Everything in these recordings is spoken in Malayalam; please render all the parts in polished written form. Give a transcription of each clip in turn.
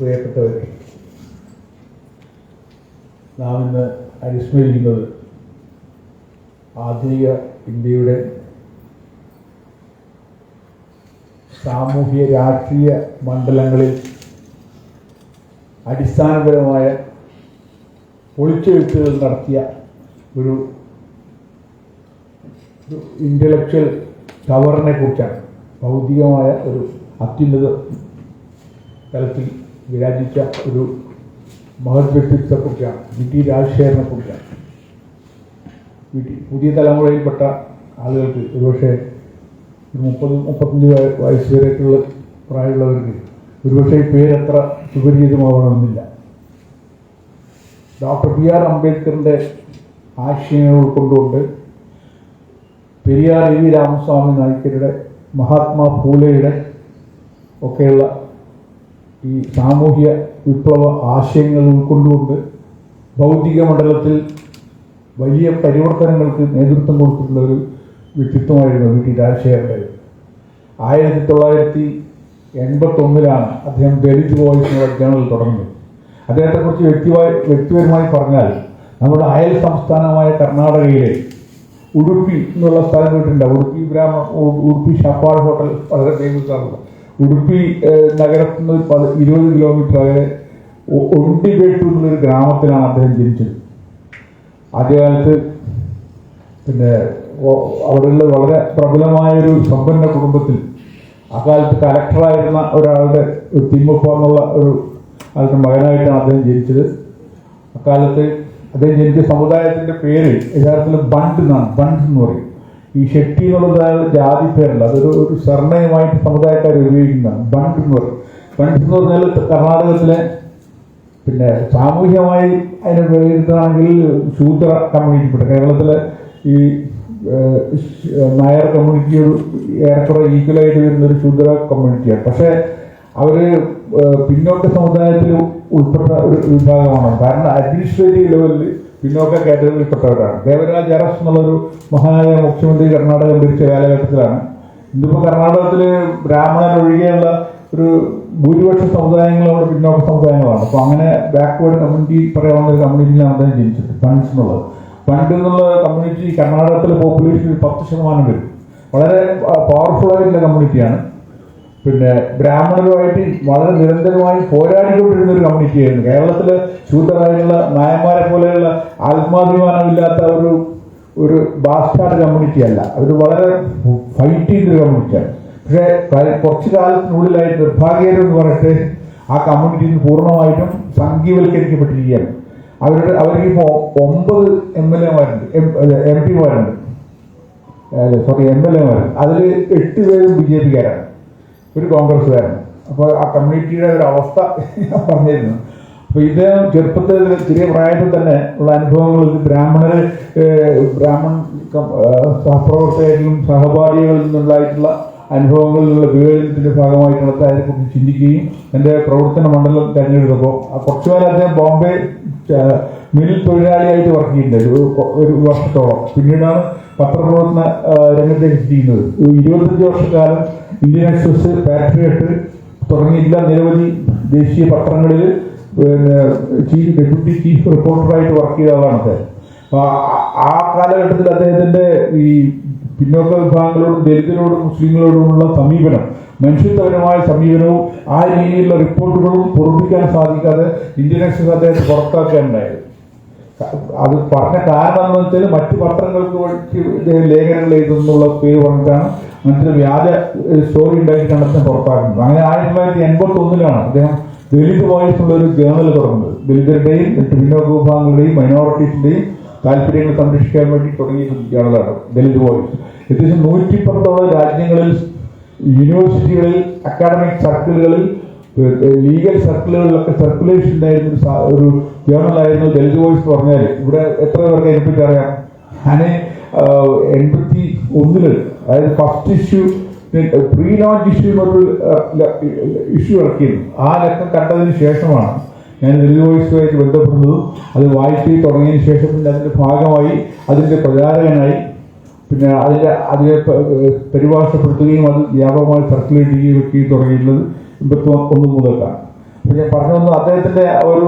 പ്രിയപ്പെട്ടവരെ, നാം ഇന്ന് അനുസ്മരിക്കുന്നത് ആധുനിക ഇന്ത്യയുടെ സാമൂഹ്യ രാഷ്ട്രീയ മണ്ഡലങ്ങളിൽ അടിസ്ഥാനപരമായ പൊളിച്ചെഴുത്തുകൾ നടത്തിയ ഒരു ഇൻ്റലക്ച്വൽ ടവറിനെ കുറിച്ചാണ്. ഭൗതികമായ ഒരു അത്യുന്നത തലത്തിൽ വിരാജിച്ച ഒരു മഹത് വ്യക്തിത്വത്തെക്കുറിച്ചാണ്, വി.ടി. രാജശേഖരനെ കുറിച്ചാണ്. പുതിയ തലമുറയിൽപ്പെട്ട ആളുകൾക്ക് ഒരുപക്ഷെ 30-35 വയസ്സ് വരെയൊക്കെയുള്ള പ്രായമുള്ളവർക്ക് ഒരുപക്ഷെ പേരത്ര സുപരിചിതമാവണമെന്നില്ല. Doctor BR. അംബേദ്കറിൻ്റെ ആശയങ്ങൾ ഉൾക്കൊണ്ടുകൊണ്ട് പെരിയാർ എ.വി. രാമസ്വാമി നായ്ക്കരുടെ, മഹാത്മാ ഫൂലെയുടെ ഒക്കെയുള്ള ഈ സാമൂഹ്യ വിപ്ലവ ആശയങ്ങൾ ഉൾക്കൊണ്ടുകൊണ്ട് ഭൗതിക മണ്ഡലത്തിൽ വലിയ പരിവർത്തനങ്ങൾക്ക് നേതൃത്വം കൊടുത്തിട്ടുള്ള ഒരു വ്യക്തിത്വമായിരുന്നു വി.ടി. രാജശേഖരൻ്റെ. 1981 അദ്ദേഹം ദലിത് വോയിസ് എന്നുള്ള ജേണൽ തുടങ്ങുന്നത്. അദ്ദേഹത്തെക്കുറിച്ച് വ്യക്തിപരമായി പറഞ്ഞാൽ, നമ്മുടെ അയൽ സംസ്ഥാനമായ കർണാടകയിലെ ഉടുപ്പി എന്നുള്ള സ്ഥലം കേട്ടിട്ടുണ്ട്. ഉടുപ്പി ഷപ്പാട് ഹോട്ടൽ വളരെ ഫേമസ് ആണ്. ഉടുപ്പി നഗരത്തിൽ നിന്ന് 20 കിലോമീറ്റർ അകലെ ഒണ്ടിബേട്ടു എന്നുള്ളൊരു ഗ്രാമത്തിലാണ് അദ്ദേഹം ജനിച്ചത്. ആദ്യകാലത്ത് അവിടെയുള്ള വളരെ പ്രബലമായൊരു സമ്പന്ന കുടുംബത്തിൽ അക്കാലത്ത് കലക്ടറായിരുന്ന ഒരാളുടെ തിമ്മപ്പ എന്നുള്ള ഒരു ആളുടെ മകനായിട്ടാണ് അദ്ദേഹം ജനിച്ചത്. അക്കാലത്ത് അദ്ദേഹം ജനിച്ച സമുദായത്തിൻ്റെ പേര് യഥാർത്ഥത്തിൽ ബണ്ട് എന്നാണ്. ബണ്ട് എന്ന് പറയും. ഈ ഷെട്ടി എന്നുള്ളത് ജാതി പേരല്ല, അതൊരു സർണയമായിട്ട് സമുദായക്കാർ ഉപയോഗിക്കുന്നതാണ്. ബണ്ട് എന്ന് പറയും. ബണ്ട് എന്ന് പറഞ്ഞാൽ കർണാടകത്തിലെ സാമൂഹ്യമായി അതിനെ വിലയിരുത്തുകയാണെങ്കിൽ ശൂദ്ര കമ്മ്യൂണിറ്റിപ്പെട്ട, കേരളത്തിലെ ഈ നായർ കമ്മ്യൂണിറ്റിയോട് ഏറെക്കുറെ ഈക്വലായിട്ട് വരുന്നൊരു ശൂദ്ര കമ്മ്യൂണിറ്റിയാണ്. പക്ഷേ അവർ പിന്നോക്ക സമുദായത്തിൽ ഉൾപ്പെട്ട ഒരു വിഭാഗമാണ്. കാരണം അഡ്മിനിസ്ട്രേറ്റീവ് ലെവലിൽ പിന്നോക്ക കാറ്റഗറിയിൽപ്പെട്ടവരാണ്. ദേവരാജ് അറസ് എന്നുള്ളൊരു മഹാനായ മുഖ്യമന്ത്രി കർണാടകം ഭരിച്ച കാലഘട്ടത്തിലാണ്. ഇന്നിപ്പോൾ കർണാടകത്തിൽ ബ്രാഹ്മണർ ഒഴികെയുള്ള ഒരു ഭൂരിപക്ഷ സമുദായങ്ങൾ അവിടെ പിന്നോക്ക സമുദായങ്ങളാണ്. അപ്പോൾ അങ്ങനെ ബാക്ക്വേർഡ് കമ്മ്യൂണിറ്റി പറയാവുന്ന ഒരു കമ്മ്യൂണിറ്റിയിലാണ് അദ്ദേഹം ജനിച്ചത്. ഫണ്ട്സ് എന്നുള്ളത്. ഫണ്ട് എന്നുള്ള കമ്മ്യൂണിറ്റി കർണാടകത്തിലെ പോപ്പുലേഷനിൽ 10% വരും. വളരെ പവർഫുൾ ആയിട്ടുള്ള കമ്മ്യൂണിറ്റിയാണ്. ബ്രാഹ്മണരുമായിട്ട് വളരെ നിരന്തരമായി പോരാടിക്കൊണ്ടിരുന്ന ഒരു കമ്മ്യൂണിറ്റിയായിരുന്നു. കേരളത്തിലെ ശൂദ്രരായുള്ള നായന്മാരെ പോലെയുള്ള ആത്മാഭിമാനമില്ലാത്ത ഒരു ബാസ്റ്റാർഡ് കമ്മ്യൂണിറ്റി അല്ല. അവർ വളരെ ഫൈറ്റ് ചെയ്തൊരു കമ്മ്യൂണിറ്റിയാണ്. പക്ഷേ കുറച്ചു കാലത്തിനുള്ളിലായി നിർഭാഗ്യകരെന്ന് പറഞ്ഞിട്ട് ആ കമ്മ്യൂണിറ്റി പൂർണ്ണമായിട്ടും സംഘീവൽക്കരിക്കപ്പെട്ടിരിക്കുകയാണ്. അവർക്ക് ഇപ്പോൾ 9 MLA-മാരുണ്ട്, MP-മാരുണ്ട്, MLA-മാരുണ്ട്. അതിൽ 8 പേരും BJP-കാരാണ്, ഒരു കോൺഗ്രസ്സുകാരാണ്. അപ്പോൾ ആ കമ്മ്യൂണിറ്റിയുടെ ഒരു അവസ്ഥ ഞാൻ പറഞ്ഞിരുന്നു. അപ്പോൾ ഇദ്ദേഹം ചെറുപ്പത്തിൽ ചെറിയ പ്രായത്തിൽ തന്നെ ഉള്ള അനുഭവങ്ങൾ, ബ്രാഹ്മൺ സഹപ്രവർത്തകരിലും സഹപാഠികളിൽ നിന്നുണ്ടായിട്ടുള്ള അനുഭവങ്ങളിലുള്ള വിവേചനത്തിൻ്റെ ഭാഗമായിട്ടാണ് അതിനെക്കുറിച്ച് ചിന്തിക്കുകയും എൻ്റെ പ്രവർത്തന മണ്ഡലം തിരഞ്ഞെടുത്തപ്പോൾ കുറച്ചു കാലം അദ്ദേഹം ബോംബെ മിൽ തൊഴിലാളിയായിട്ട് വർക്ക് ചെയ്യുന്നത് ഒരു വർഷത്തോളം. പിന്നീടാണ് പത്രപ്രവർത്തന രംഗത്തേക്ക് ചെയ്യുന്നത്. 25 വർഷക്കാലം ഇന്ത്യൻ എക്സ്പ്രസ്, പാട്രിയറ്റ് തുടങ്ങിയിട്ടുള്ള നിരവധി ദേശീയ പത്രങ്ങളിൽ ഡെപ്യൂട്ടി ചീഫ് റിപ്പോർട്ടറായിട്ട് വർക്ക് ചെയ്ത ആളാണ് അദ്ദേഹം. ആ കാലഘട്ടത്തിൽ അദ്ദേഹത്തിൻ്റെ ഈ പിന്നോക്ക വിഭാഗങ്ങളോടും ദലിതരോടും മുസ്ലിങ്ങളോടുമുള്ള സമീപനം, മനുഷ്യത്വപരമായ സമീപനവും ആ രീതിയിലുള്ള റിപ്പോർട്ടുകളും പുറപ്പിക്കാൻ സാധിക്കാതെ ഇന്ത്യൻ എക്സ്പ്രസ് അദ്ദേഹത്തെ പുറത്താക്കുകയുണ്ടായത്. അത് പറഞ്ഞ കാരണം എന്ന് വെച്ചാൽ മറ്റു പത്രങ്ങൾക്ക് ലേഖനങ്ങൾ എഴുതുന്നുള്ള പേര് പറഞ്ഞിട്ടാണ് മറ്റൊരു വ്യാജ സ്റ്റോറി ഉണ്ടാക്കിയിട്ടാണ് അദ്ദേഹം പുറത്താക്കുന്നത്. അങ്ങനെ 1981 അദ്ദേഹം ദലിത് വോയിസ് ഉള്ള ഒരു ജേണൽ തുടങ്ങുന്നത്. ദലിതരുടെയും പിന്നോക്ക വിഭാഗങ്ങളുടെയും മൈനോറിറ്റീസിന്റെയും താല്പര്യങ്ങൾ സംരക്ഷിക്കാൻ വേണ്ടി തുടങ്ങിയിട്ടുള്ള ജേണലാണ് ദലിത് വോയിസ്. ഏകദേശം 110 രാജ്യങ്ങളിൽ, യൂണിവേഴ്സിറ്റികളിൽ, അക്കാഡമിക് സർക്കിളുകളിൽ, ലീഗൽ സർക്കിളുകളിലൊക്കെ സർക്കുലേഷൻ ഉണ്ടായിരുന്ന ഒരു ജേണലായിരുന്നു ദലിത് വോയിസ് പറഞ്ഞാൽ. ഇവിടെ എത്ര പേർക്ക് അതിനെപ്പറ്റി അറിയാം? ഞാൻ 81 അതായത് first issue, pre launch issue എന്നൊരു ഇഷ്യൂ ഇറക്കിയിരുന്നു. ആ ലക്കം കണ്ടതിന് ശേഷമാണ് ഞാൻ ദലിത് വോയിസുമായിട്ട് ബന്ധപ്പെടുന്നതും അത് വായിച്ച് തുടങ്ങിയതിന് ശേഷം അതിൻ്റെ ഭാഗമായി അതിൻ്റെ പ്രചാരകനായി അതിനെ പരിഭാഷപ്പെടുത്തുകയും അത് വ്യാപകമായി സർക്കുലേറ്റ് ചെയ്യുകയും തുടങ്ങിയിട്ടുള്ളത് 81 മുതൽക്കാണ്. ഇപ്പൊ ഞാൻ പറഞ്ഞു വന്നു അദ്ദേഹത്തിന്റെ ഒരു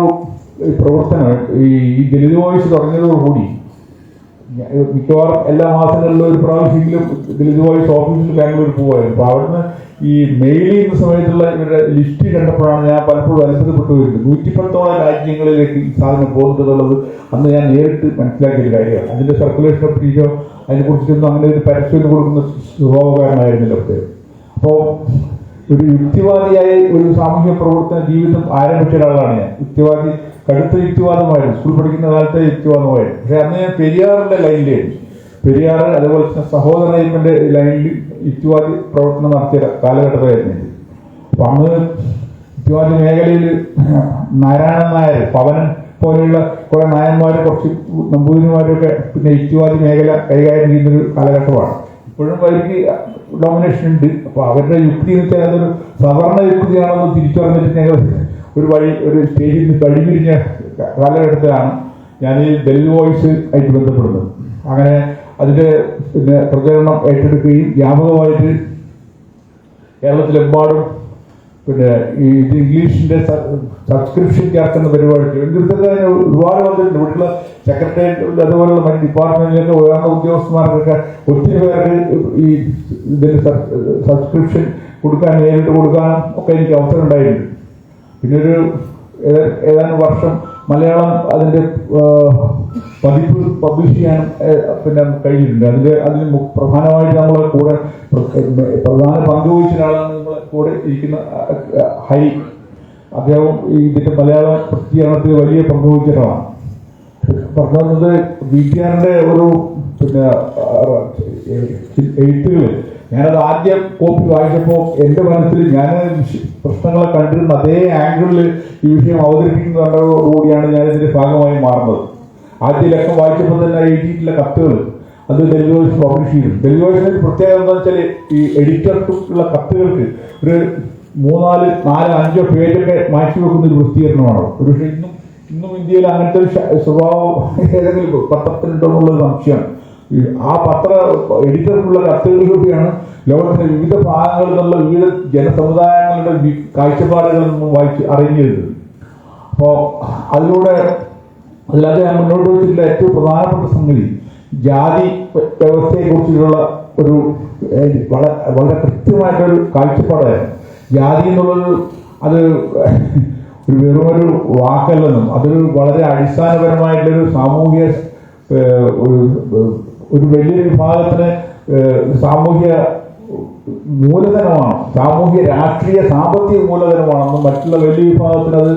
പ്രവർത്തനം ഈ ദലിത് വോയിസ് തുടങ്ങിയതോടുകൂടി മിക്കവാറും എല്ലാ മാസങ്ങളിലും ഒരു പ്രാവശ്യമെങ്കിലും ദലിത് വോയിസ് ഓഫീസിൽ ബാംഗ്ലൂർ പോകുമായിരുന്നു. അപ്പൊ അവിടുന്ന് ഈ മെയിൽ ചെയ്യുന്ന സമയത്തുള്ള ഇവരുടെ ലിസ്റ്റ് കണ്ടപ്പോഴാണ് ഞാൻ പലപ്പോഴും അത്ഭുതപ്പെട്ടു വരുന്നത്. 110ഓളം രാജ്യങ്ങളിലേക്ക് ഈ സാധനം പോകുന്നുള്ളത് അന്ന് ഞാൻ നേരിട്ട് മനസ്സിലാക്കിയ ഒരു കാര്യമാണ്. അതിന്റെ സർക്കുലേഷൻ ഓഫ് ടീച്ചോ അതിനെക്കുറിച്ചൊന്നും അങ്ങനെ ഒരു പരസ്യം കൊടുക്കുന്ന സ്വഭാവകാരനായിരുന്നില്ല പ്രത്യേകം. അപ്പോൾ ഒരു യുക്തിവാദിയായ ഒരു സാമൂഹ്യ പ്രവർത്തന ജീവിതം ആരംഭിച്ച ഒരാളാണ് ഞാൻ. യുക്തിവാദി, കടുത്ത യുക്തിവാദമായിരുന്നു. സ്കൂൾ പഠിക്കുന്ന കാലത്തെ യുക്തിവാദമായിരുന്നു. പക്ഷെ അന്ന് ഞാൻ പെരിയാറിന്റെ ലൈനിലായിരുന്നു. പെരിയാർ അതേപോലെ തന്നെ സഹോദരന്റെ ലൈനിൽ യുക്തിവാദി പ്രവർത്തനം നടത്തിയ കാലഘട്ടമായിരുന്നു. അപ്പൊ അന്ന് യുക്തിവാദി മേഖലയിൽ നാരായണൻ നായർ, പവനൻ പോലെയുള്ള കുറെ നായന്മാരും കുറച്ച് നമ്പൂതിരിമാരൊക്കെ പിന്നെ യുക്തിവാദി മേഖല കൈകാര്യം ചെയ്യുന്നൊരു കാലഘട്ടമാണ്. ഇപ്പോഴും അവർക്ക് ഡോമിനേഷൻ ഉണ്ട്. അപ്പൊ അവരുടെ യുക്തി എന്ന് വെച്ചാൽ അതൊരു സവർണ യുക്തിയാണെന്ന് തിരിച്ചറിഞ്ഞിട്ട് ഞങ്ങൾ ഒരു സ്റ്റേജിൽ നിന്ന് കഴിപിരിഞ്ഞ കാലഘട്ടത്തിലാണ് ഞാൻ ഈ ദലിത് വോയിസ് ആയിട്ട് ബന്ധപ്പെടുന്നത്. അങ്ങനെ അതിന്റെ പിന്നെ പ്രചരണം ഏറ്റെടുക്കുകയും വ്യാപകമായിട്ട് കേരളത്തിലെമ്പാടും പിന്നെ ഈ ഇത് ഇംഗ്ലീഷിന്റെ സബ്സ്ക്രിപ്ഷൻ ചേർക്കുന്ന പരിപാടി ഒരുപാട് വന്നിട്ടുണ്ട്. ഇവിടെയുള്ള സെക്രട്ടേറിയറ്റ് അതുപോലുള്ള മറ്റ് ഡിപ്പാർട്ട്മെന്റിലൊക്കെ ഉയർന്ന ഉദ്യോഗസ്ഥന്മാർക്കൊക്കെ ഒത്തിരി പേർക്ക് ഈ ഇതിന്റെ സബ്സ്ക്രിപ്ഷൻ കൊടുക്കാൻ നേരിട്ട് കൊടുക്കാനും ഒക്കെ എനിക്ക് അവസരം ഉണ്ടായിട്ടുണ്ട്. പിന്നെ ഒരു ഏതാനും വർഷം മലയാളം അതിന്റെ പതിപ്പ് പബ്ലിഷ് ചെയ്യാൻ പിന്നെ കഴിഞ്ഞിട്ടുണ്ട്. അതിന് പ്രധാനമായിട്ട് നമ്മളെ കൂടെ പ്രധാന പങ്ക് വഹിച്ച ഒരാളാണ് നമ്മളെ കൂടെ ഇരിക്കുന്ന ഹരി. അദ്ദേഹം ഇതിന്റെ മലയാളം പ്രസിദ്ധീകരണത്തിൽ വലിയ പങ്ക് വഹിച്ച ഒരാളാണ്. പറഞ്ഞു വന്നത് വിദ്യാറിന്റെ ഒരു പിന്നെ എഴുത്തുകൾ ഞാനത് ആദ്യം കോപ്പി വായിച്ചപ്പോൾ എൻ്റെ മനസ്സിൽ ഞാൻ പ്രശ്നങ്ങളെ കണ്ടിരുന്ന അതേ ആംഗിളിൽ ഈ വിഷയം അവതരിപ്പിക്കുന്ന കണ്ടതോടുകൂടിയാണ് ഞാൻ ഇതിന്റെ ഭാഗമായി മാറുന്നത്. ആദ്യ ലക്കം വായിച്ചപ്പോൾ തന്നെ എഴുതിയിട്ടുള്ള കത്തുകൾ അത് ദലിത് വോയിസ് പബ്ലിഷ് ചെയ്തു. ദലിത് വോയിസിന്റെ പ്രത്യേകത എന്താ വെച്ചാൽ ഈ എഡിറ്റർക്കുള്ള കത്തുകൾക്ക് ഒരു 3, 4, 5 പേജൊക്കെ മാറ്റി വെക്കുന്ന ഒരു പ്രസിദ്ധീകരണമാണ്. ഒരു പക്ഷേ ഇന്നും ഇന്ത്യയിൽ അങ്ങനത്തെ ഒരു സ്വഭാവം ഏതെങ്കിലും പത്രത്തിനുണ്ടോ എന്നുള്ളത് സംശയമാണ്. ആ പത്ര എഡിറ്റർക്കുള്ള കത്തുകളിലൂടെയാണ് ലോകത്തിന്റെ വിവിധ ഭാഗങ്ങളിൽ നിന്നുള്ള വിവിധ ജനസമുദായങ്ങളുടെ കാഴ്ചപ്പാടുകളിൽ നിന്നും വായിച്ച് അറിഞ്ഞത്. അപ്പോൾ അതിലത് ഞാൻ മുന്നോട്ട് വെച്ചിട്ടുള്ള ഏറ്റവും പ്രധാനപ്പെട്ട സംഗതി ജാതി വ്യവസ്ഥയെ കുറിച്ചുള്ള ഒരു വളരെ കൃത്യമായിട്ടൊരു കാഴ്ചപ്പാടായിരുന്നു. ജാതി എന്നുള്ളത് അത് ഒരു വെറുമൊരു വാക്കല്ലെന്നും അതൊരു വളരെ അടിസ്ഥാനപരമായിട്ടുള്ളൊരു സാമൂഹിക ഒരു വലിയൊരു വിഭാഗത്തിന് സാമൂഹ്യ മൂലധനമാണ്, സാമൂഹ്യ രാഷ്ട്രീയ സാമ്പത്തിക മൂലധനമാണെന്നും മറ്റുള്ള വലിയ വിഭാഗത്തിന് അത്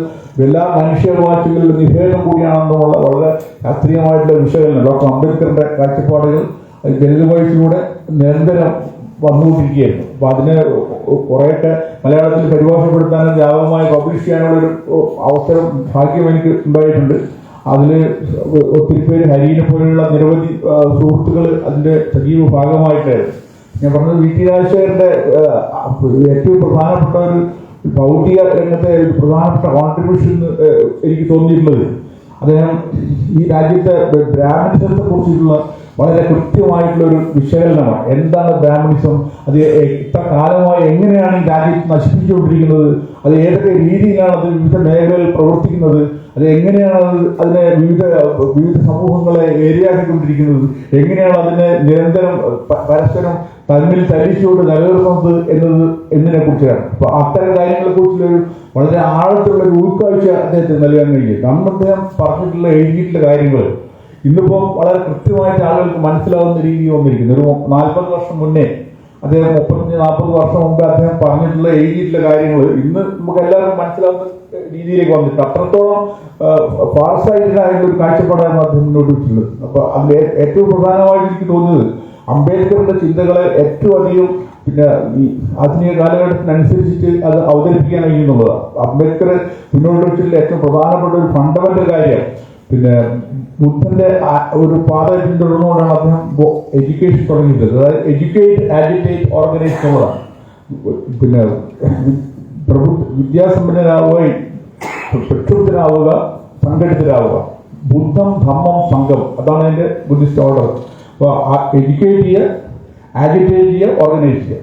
എല്ലാ മനുഷ്യാവകാശങ്ങളിലും നിഷേധം കൂടിയാണെന്നുമുള്ള വളരെ ശാസ്ത്രീയമായിട്ടുള്ള വിഷയങ്ങൾ ഡോക്ടർ അംബേദ്കറിന്റെ കാഴ്ചപ്പാടുകൾ ദലിത് വോയിസിലൂടെ നിരന്തരം വന്നുകൊണ്ടിരിക്കുകയായിരുന്നു. അപ്പൊ അതിന് കുറേയൊക്കെ മലയാളത്തിൽ പരിഭാഷപ്പെടുത്താനും വ്യാപകമായി പബ്ലിഷ് ചെയ്യാനുള്ള ഒരു അവസരം ഭാഗ്യം എനിക്ക് ഉണ്ടായിട്ടുണ്ട്. അതിൽ ഒത്തിരി പേര് ഹരീനെ പോലെയുള്ള നിരവധി സുഹൃത്തുക്കൾ അതിന്റെ സജീവ ഭാഗമായിട്ടായിരുന്നു. ഞാൻ പറഞ്ഞത് വി ടി രാജശേഖരന്റെ ഏറ്റവും പ്രധാനപ്പെട്ട ഒരു ഭൗതിക രംഗത്തെ പ്രധാനപ്പെട്ട കോൺട്രിബ്യൂഷൻ എനിക്ക് തോന്നിയിട്ടുള്ളത് അദ്ദേഹം ഈ രാജ്യത്തെ ബ്രാഹ്മണിസത്തെ കുറിച്ചിട്ടുള്ള വളരെ കൃത്യമായിട്ടുള്ള ഒരു വിശകലനമാണ്. എന്താണ് ബ്രാഹ്മണിസം, അത് ഇത്ര കാലമായി എങ്ങനെയാണ് ഈ രാജ്യത്ത് നശിപ്പിച്ചുകൊണ്ടിരിക്കുന്നത്, അത് ഏതൊക്കെ രീതിയിലാണ് അത് വിവിധ മേഖലകളിൽ പ്രവർത്തിക്കുന്നത്, അത് എങ്ങനെയാണ് അതിനെ വിവിധ സമൂഹങ്ങളെ ഏരിയാക്കിക്കൊണ്ടിരിക്കുന്നത്, എങ്ങനെയാണ് അതിനെ നിരന്തരം പരസ്പരം തമ്മിൽ തല്ലിച്ചുകൊണ്ട് നിലനിർത്തുന്നത് എന്നതിനെ കുറിച്ചാണ്. അപ്പൊ അത്തരം കാര്യങ്ങളെ കുറിച്ചുള്ളൊരു വളരെ ആഴത്തിലുള്ള ഒരു ഉൾക്കാഴ്ച അദ്ദേഹത്തിന് നൽകാൻ കഴിയും. അന്ന് അദ്ദേഹം പറഞ്ഞിട്ടുള്ള എഴുതിയിട്ടുള്ള കാര്യങ്ങൾ ഇന്നിപ്പോൾ വളരെ കൃത്യമായിട്ട് ആളുകൾക്ക് മനസ്സിലാവുന്ന രീതിയിൽ വന്നിരിക്കുന്നു. ഒരു 40 വർഷം മുന്നേ അദ്ദേഹം 35-40 വർഷം മുമ്പ് അദ്ദേഹം പറഞ്ഞിട്ടുള്ള എഴുതിയിട്ടുള്ള കാര്യങ്ങൾ ഇന്ന് നമുക്ക് എല്ലാവർക്കും മനസ്സിലാവുന്ന രീതിയിലേക്ക് വന്നിട്ട് അത്രത്തോളം ഫാർസായിട്ടുള്ള ഒരു കാഴ്ചപ്പാടാണ് അദ്ദേഹം മുന്നോട്ട് വെച്ചിട്ടുള്ളത്. അപ്പൊ അതിൽ ഏറ്റവും പ്രധാനമായിട്ട് എനിക്ക് തോന്നുന്നത് അംബേദ്കറിന്റെ ചിന്തകളെ ഏറ്റവും അധികം പിന്നെ ഈ ആധുനിക കാലഘട്ടത്തിനനുസരിച്ചിട്ട് അത് അവതരിപ്പിക്കാൻ കഴിയുന്നുള്ളതാണ്. അംബേദ്കർ മുന്നോട്ട് വെച്ചിട്ടുള്ള ഏറ്റവും പ്രധാനപ്പെട്ട ഒരു ഫണ്ടമെന്റൽ കാര്യം പിന്നെ ബുദ്ധന്റെ ഒരു പാത പിന്തുടർന്നുകൊണ്ടാണ് അദ്ദേഹം എഡ്യൂക്കേഷൻ തുടങ്ങിയത്. അതായത് എഡ്യൂക്കേറ്റ്, ആജിറ്റേറ്റ്, ഓർഗനൈസ് എന്നുള്ളതാണ്. പിന്നെ വിദ്യാസമ്പന്നരാവുക, പ്രക്ഷുബ്ധരാവുക, സംഘടിതരാവുക. ബുദ്ധം, ധമ്മം, സംഘം, അതാണ് അതിന്റെ ബുദ്ധിസ്റ്റ് ഓർഡർ. അപ്പോൾ എഡ്യൂക്കേറ്റ് ചെയ്യുക, ആജിറ്റേറ്റ് ചെയ്യുക, ഓർഗനൈസ് ചെയ്യുക.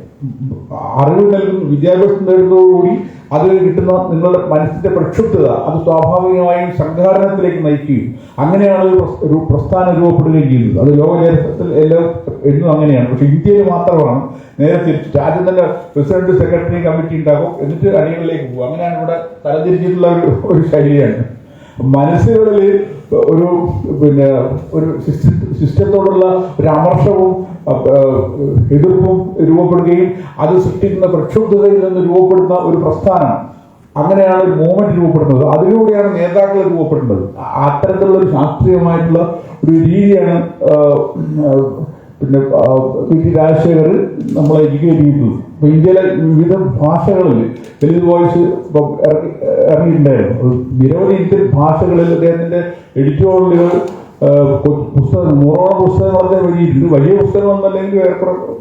അറിവ് നൽകുന്ന വിദ്യാഭ്യാസം നേടുന്നതോടുകൂടി അത് കിട്ടുന്ന നിങ്ങളുടെ മനസ്സിന്റെ പ്രക്ഷുബ്ധത അത് സ്വാഭാവികമായും സംഘാടനത്തിലേക്ക് നയിക്കുകയും അങ്ങനെയാണ് ഒരു പ്രസ്ഥാനം രൂപപ്പെടുകയും ചെയ്യുന്നത്. അത് ലോക ചരിത്രത്തിൽ എല്ലാം എന്നും അങ്ങനെയാണ്. പക്ഷെ ഇന്ത്യയിൽ മാത്രമാണ് നേരെ തിരിച്ചിട്ട് ആദ്യം തന്നെ പ്രസിഡന്റ് സെക്രട്ടറി കമ്മിറ്റി ഉണ്ടാകും, എന്നിട്ട് അണികളിലേക്ക് പോകും. അങ്ങനെയാണ് ഇവിടെ തലതിരിച്ചിട്ടുള്ള ഒരു ശൈലിയാണ്. മനസ്സുകളിൽ ഒരു ഒരു സിസ്റ്റത്തോടുള്ള ഒരു അമർഷവും എതിർപ്പും രൂപപ്പെടുകയും അത് സൃഷ്ടിക്കുന്ന പ്രക്ഷുബ്ധതയിൽ നിന്ന് രൂപപ്പെടുന്ന ഒരു പ്രസ്ഥാനം, അങ്ങനെയാണ് ഒരു മൂവ്മെന്റ് രൂപപ്പെടുന്നത്. അതിലൂടെയാണ് നേതാക്കൾ രൂപപ്പെടുന്നത്. അത്തരത്തിലുള്ള ഒരു ശാസ്ത്രീയമായിട്ടുള്ള ഒരു രീതിയാണ് പി.ടി. രാജശേഖർ നമ്മളെ എഡ്യൂക്കേറ്റ് ചെയ്തത്. ഇപ്പൊ ഇന്ത്യയിലെ വിവിധ ഭാഷകളിൽ ദലിത് വോയിസ് ഇറങ്ങിയിട്ടുണ്ടായിരുന്നു. നിരവധി ഇന്ത്യൻ ഭാഷകളിൽ അദ്ദേഹത്തിന്റെ എഡിറ്റോറിയലുകൾ പുസ്തകം 100ഓളം പുസ്തകങ്ങളൊക്കെ എഴുതിയിട്ടുണ്ട്. വലിയ പുസ്തകങ്ങളൊന്നല്ലെങ്കിൽ ഏറെ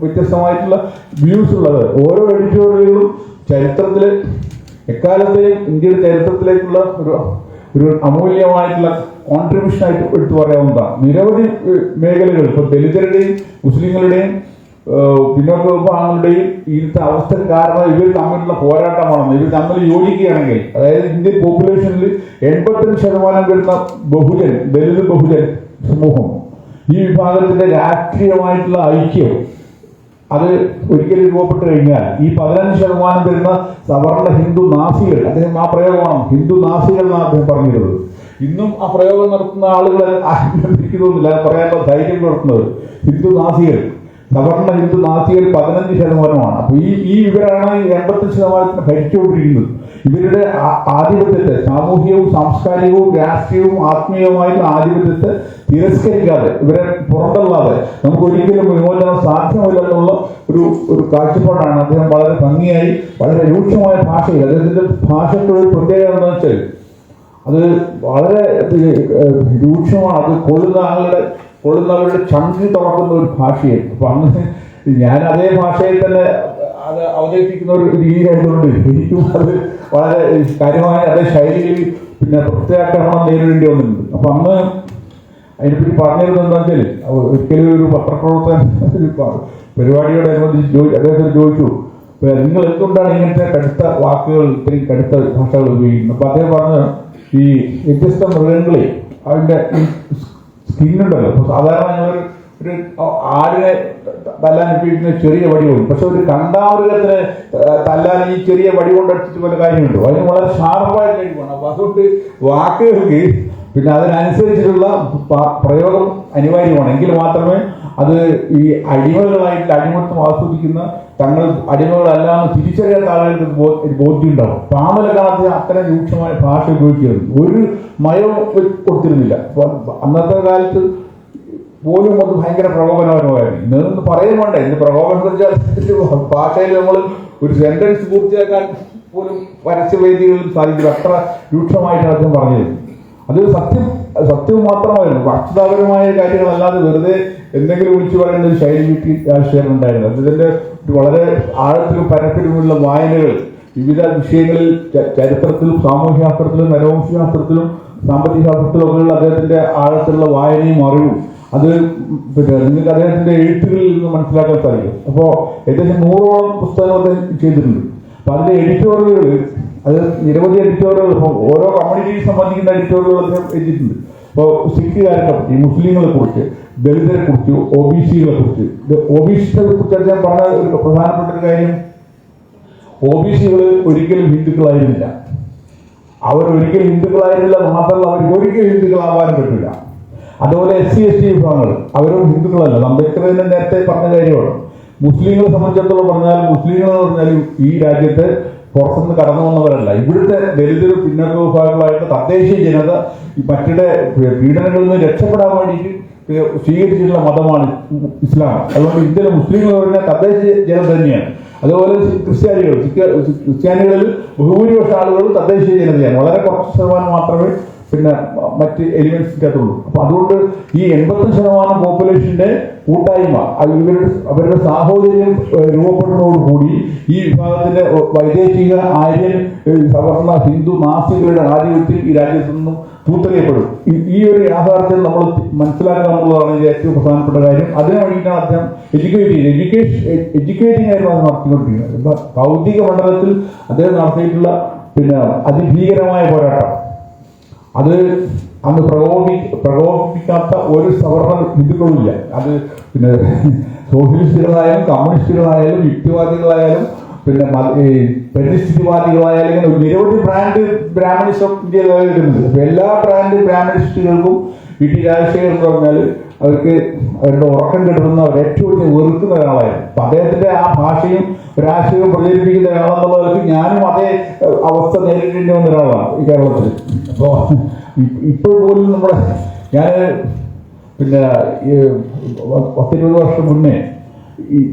വ്യത്യസ്തമായിട്ടുള്ള വ്യൂസ് ഉള്ളത്. ഓരോ എഡിറ്റോറിയലുകളും ചരിത്രത്തിലെ എക്കാലത്തെയും ഇന്ത്യയുടെ ചരിത്രത്തിലേക്കുള്ള ഒരു അമൂല്യമായിട്ടുള്ള കോൺട്രിബ്യൂഷൻ ആയിട്ട് എടുത്തു പറയാവുന്നതാണ്. നിരവധി മേഖലകൾ ഇപ്പൊ ദലിതരുടെയും മുസ്ലിങ്ങളുടെയും പിന്നോക്ക വിഭാഗങ്ങളുടെയും ഇന്നത്തെ അവസ്ഥ കാരണം ഇവർ തമ്മിലുള്ള പോരാട്ടമാണെന്ന്. ഇവർ തമ്മിൽ യോജിക്കുകയാണെങ്കിൽ, അതായത് ഇന്ത്യൻ പോപ്പുലേഷനിൽ 85% വരുന്ന ദലിത് ബഹുജൻ സമൂഹം, ഈ വിഭാഗത്തിന്റെ രാഷ്ട്രീയമായിട്ടുള്ള ഐക്യം അത് ഒരിക്കലും രൂപപ്പെട്ട് കഴിഞ്ഞാൽ ഈ 15% വരുന്ന സവർണ ഹിന്ദു നാസികൾ, അദ്ദേഹം ആ പ്രയോഗമാണ് ഹിന്ദു നാസികൾ എന്നാണ് അദ്ദേഹം പറഞ്ഞിരുന്നത്. ഇന്നും ആ പ്രയോഗം നടത്തുന്ന ആളുകൾ അഭിനന്ദിക്കുന്നൊന്നുമില്ല, പറയാനുള്ള ധൈര്യം നടത്തുന്നത് ഹിന്ദു നാസികൾ, സവർണ ഹിന്ദു നാസികൾ 15%. അപ്പൊ ഈ ഇവരാണ് ഈ 85% ഭരിച്ചുകൊണ്ടിരിക്കുന്നത്. ഇവരുടെ ആധിപത്യത്തെ, സാമൂഹികവും സാംസ്കാരികവും രാഷ്ട്രീയവും ആത്മീയവുമായിട്ടുള്ള ആധിപത്യത്തെ തിരസ്കരിക്കാതെ, ഇവരെ പുറന്തള്ളാതെ നമുക്ക് ഒരിക്കലും വിമോചനം സാധ്യമല്ലെന്നുള്ള ഒരു കാഴ്ചപ്പാടാണ് അദ്ദേഹം വളരെ ഭംഗിയായി വളരെ രൂക്ഷമായ ഭാഷയിൽ. അദ്ദേഹത്തിന്റെ ഭാഷയ്ക്ക് ഒരു പ്രത്യേകത എന്താണെന്ന് വെച്ചാൽ അത് വളരെ രൂക്ഷമാണ്. അത് കൊള്ളുന്നവരുടെ ചങ്കി തുറക്കുന്ന ഒരു ഭാഷയായിരുന്നു. അപ്പൊ അന്ന് ഞാൻ അതേ ഭാഷയിൽ തന്നെ അത് അവതരിപ്പിക്കുന്ന ഒരു രീതിയായതുകൊണ്ട് എനിക്കും അത് വളരെ കാര്യമായ അതേ ശൈലിയിൽ പ്രത്യാക്രമണം നേരിടേണ്ടി വന്നിട്ടുണ്ട്. അപ്പൊ അന്ന് അതിനെപ്പറ്റി പറഞ്ഞിരുന്നത് എന്താ വെച്ചാൽ, ഒരിക്കലും ഒരു പത്രപ്രവർത്തകൻ പരിപാടിയോടനുബന്ധിച്ച് അദ്ദേഹത്തിന് ചോദിച്ചു, നിങ്ങൾ എന്തുകൊണ്ടാണ് ഇങ്ങനത്തെ കടുത്ത വാക്കുകൾ, ഇത്രയും കടുത്ത ഭാഷകൾ ഉപയോഗിക്കുന്നത്? അപ്പൊ അദ്ദേഹം പറഞ്ഞത്, ഈ വ്യത്യസ്ത മൃഗങ്ങളെ അതിന്റെ സ്കിന്നുണ്ടല്ലോ. അപ്പൊ സാധാരണ ഒരു ആടിനെ തല്ലാൻ ഉപയോഗിക്കുന്ന ചെറിയ വടി കൊണ്ട്, പക്ഷെ ഒരു കണ്ടാമൃഗത്തിന് തല്ലാൻ ഈ ചെറിയ വടി കൊണ്ട് അടിച്ചിട്ട് പോലെ കാര്യമുണ്ടോ? അതിന് വളരെ ഷാർപ്പായ കഴിവാണ്. അപ്പൊ അതുകൊണ്ട് വാക്കുകൾക്ക് പിന്നെ അതിനനുസരിച്ചിട്ടുള്ള പ്രയോഗം അനിവാര്യമാണ്. എങ്കിൽ മാത്രമേ അത് ഈ അടിമകളായിട്ട് അടിമത്തം ആസ്വദിക്കുന്ന തങ്ങൾ അടിമകളല്ലാന്ന് തിരിച്ചറിയാത്ത ആളുകൾക്ക് ബോധ്യം ഉണ്ടാവും. പാമ്പലക്കാലത്ത് അത്തരം രൂക്ഷമായ ഭാഷ ഉപയോഗിക്കരുത്. ഒരു മയവും കൊടുത്തിരുന്നില്ല. അന്നത്തെ കാലത്ത് പോലും അത് ഭയങ്കര പ്രകോപനപരമായിരുന്നു. ഇന്ന് പറയും വേണ്ട, ഇന്ന് പ്രകോപനം വെച്ചാൽ ഭാഷയിൽ നമ്മൾ ഒരു സെന്റൻസ് പൂർത്തിയാക്കാൻ പോലും പരസ്യവേദികളിൽ സാധിക്കില്ല. അത്ര രൂക്ഷമായിട്ടാണ് അദ്ദേഹം പറഞ്ഞത്. അത് സത്യവും മാത്രമായിരുന്നു. വസ്തുതാപരമായ കാര്യങ്ങളല്ലാതെ വെറുതെ എന്തെങ്കിലും വിളിച്ചു പറയുന്ന ഒരു ശൈലി രാജശേഖരൻ ഉണ്ടായിരുന്നു. അതിന്റെ വളരെ ആഴത്തിലും പരത്തിലുമുള്ള വായനകൾ വിവിധ വിഷയങ്ങളിൽ, ചരിത്രത്തിലും സാമൂഹ്യശാസ്ത്രത്തിലും നരവംശാസ്ത്രത്തിലും സാമ്പത്തിക ശാസ്ത്രത്തിലും ഒക്കെയുള്ള അദ്ദേഹത്തിന്റെ ആഴത്തിലുള്ള വായനയും അറിവും അത് നിങ്ങൾക്ക് അദ്ദേഹത്തിന്റെ എഴുത്തുകളിൽ നിന്ന് മനസ്സിലാക്കാൻ സാധിക്കും. അപ്പോൾ ഏകദേശം 100ഓളം പുസ്തകങ്ങൾ അദ്ദേഹം ചെയ്തിട്ടുണ്ട്. അപ്പൊ അതിന്റെ എഡിറ്റോറിയലുകൾ, അത് നിരവധി എഡിറ്റോറിയലുകൾ, ഓരോ കമ്മ്യൂണിറ്റിയെ സംബന്ധിക്കുന്ന എഡിറ്റോറിയലുകൾ അദ്ദേഹം എഴുതിയിട്ടുണ്ട്. ഇപ്പോൾ സിഖുകാരെ പറ്റി, മുസ്ലിങ്ങളെ കുറിച്ച്, ദളിതരെ കുറിച്ച്, OBC-കളെ കുറിച്ച്. OBC-കളെ കുറിച്ച് അദ്ദേഹം പറഞ്ഞ ഒരു പ്രധാനപ്പെട്ട ഒരു കാര്യം, OBC-കൾ ഒരിക്കലും ഹിന്ദുക്കളായിരുന്നില്ല. അവരൊരിക്കലും ഹിന്ദുക്കളായിരുന്നില്ല മാത്രമല്ല, അവർക്ക് ഒരിക്കലും ഹിന്ദുക്കളാവാനും പറ്റില്ല. അതുപോലെ SC/ST വിഭാഗങ്ങൾ അവരും ഹിന്ദുക്കളല്ല. അംബേദ്കർ തന്നെ നേരത്തെ പറഞ്ഞ കാര്യമാണ്. മുസ്ലിങ്ങളെ സംബന്ധിച്ചിടത്തോളം പറഞ്ഞാൽ, മുസ്ലിങ്ങൾ എന്ന് പറഞ്ഞാൽ ഈ രാജ്യത്ത് പുറത്തുനിന്ന് കടന്നു വന്നവരല്ല. ഇവിടുത്തെ ദലിതരും പിന്നോക്ക വിഭാഗങ്ങളായിട്ട് തദ്ദേശീയ ജനത മറ്റുടെ പീഡനങ്ങളിൽ നിന്ന് രക്ഷപ്പെടാൻ വേണ്ടിയിട്ട് സ്വീകരിച്ചിട്ടുള്ള മതമാണ് ഇസ്ലാം. അതുകൊണ്ട് ഇന്ത്യയിലെ മുസ്ലിങ്ങൾ പറഞ്ഞാൽ തദ്ദേശീയ ജനത തന്നെയാണ്. അതുപോലെ ക്രിസ്ത്യാനികളിൽ ബഹുഭൂരിപക്ഷ ആളുകൾ തദ്ദേശീയ ജനതയാണ്. വളരെ കുറച്ച് ശതമാനം മാത്രമേ പിന്നെ മറ്റ് എലിമെന്റ്സിൻ്റെ അകത്തുള്ളൂ. അപ്പൊ അതുകൊണ്ട് ഈ 85% പോപ്പുലേഷന്റെ കൂട്ടായ്മ അവരുടെ സാഹോദര്യം രൂപപ്പെടുന്നതോടുകൂടി ഈ വിഭാഗത്തിന്റെ വൈദേശിക ആര്യൻ സവർണ ഹിന്ദു നാസികളുടെ ആധിപത്യം ഈ രാജ്യത്തു നിന്നും തൂത്തെറിയപ്പെടും. ഈ ഒരു യാഥാർത്ഥ്യം നമ്മൾ മനസ്സിലാക്കുക എന്നുള്ളതാണ് ഏറ്റവും പ്രധാനപ്പെട്ട കാര്യം. അതിനു വേണ്ടിയിട്ടാണ് അദ്ദേഹം എഡ്യൂക്കേറ്റിംഗ് ആയിരുന്നു അത് നടത്തിക്കൊണ്ടിരിക്കുന്നത്. ഇപ്പൊ ഭൗതിക മണ്ഡലത്തിൽ അദ്ദേഹം നടത്തിയിട്ടുള്ള പിന്നെ അതിഭീകരമായ പോരാട്ടം അത് അന്ന് പ്രകോപിപ്പിക്കാത്ത ഒരു സവർണ ഹിന്ദുക്കളുമില്ല. അത് പിന്നെ സോഷ്യലിസ്റ്റുകളായാലും കമ്മ്യൂണിസ്റ്റുകളായാലും യുക്തിവാദികളായാലും പിന്നെ പരിസ്ഥിതിവാദികളായാലും ഇങ്ങനെ നിരവധി ബ്രാൻഡ് ബ്രാഹ്മണിസം ഇന്ത്യയിൽ നിലനിൽക്കുന്നുണ്ട്. എല്ലാ ബ്രാൻഡ് ബ്രാഹ്മണിസ്റ്റുകൾക്കും ടി രാജശേഖരൻ എന്ന് പറഞ്ഞാൽ അവർക്ക് അവരുടെ ഉറക്കം കെടുന്ന അവർ ഏറ്റവും വെറുക്കുന്ന ഒരാളായിരുന്നു. അപ്പൊ അദ്ദേഹത്തിന്റെ ആ ഭാഷയും ഒരാശയവും പ്രചരിപ്പിക്കുന്ന ഒരാളെന്നുള്ളവർക്ക് ഞാനും അതേ അവസ്ഥ നേരിടേണ്ടി വന്ന ഒരാളാണ് ഈ കേരളത്തിൽ. അപ്പോൾ ഇപ്പോൾ പോലും നമ്മുടെ ഞാൻ പിന്നെ 10-20 വർഷം മുന്നേ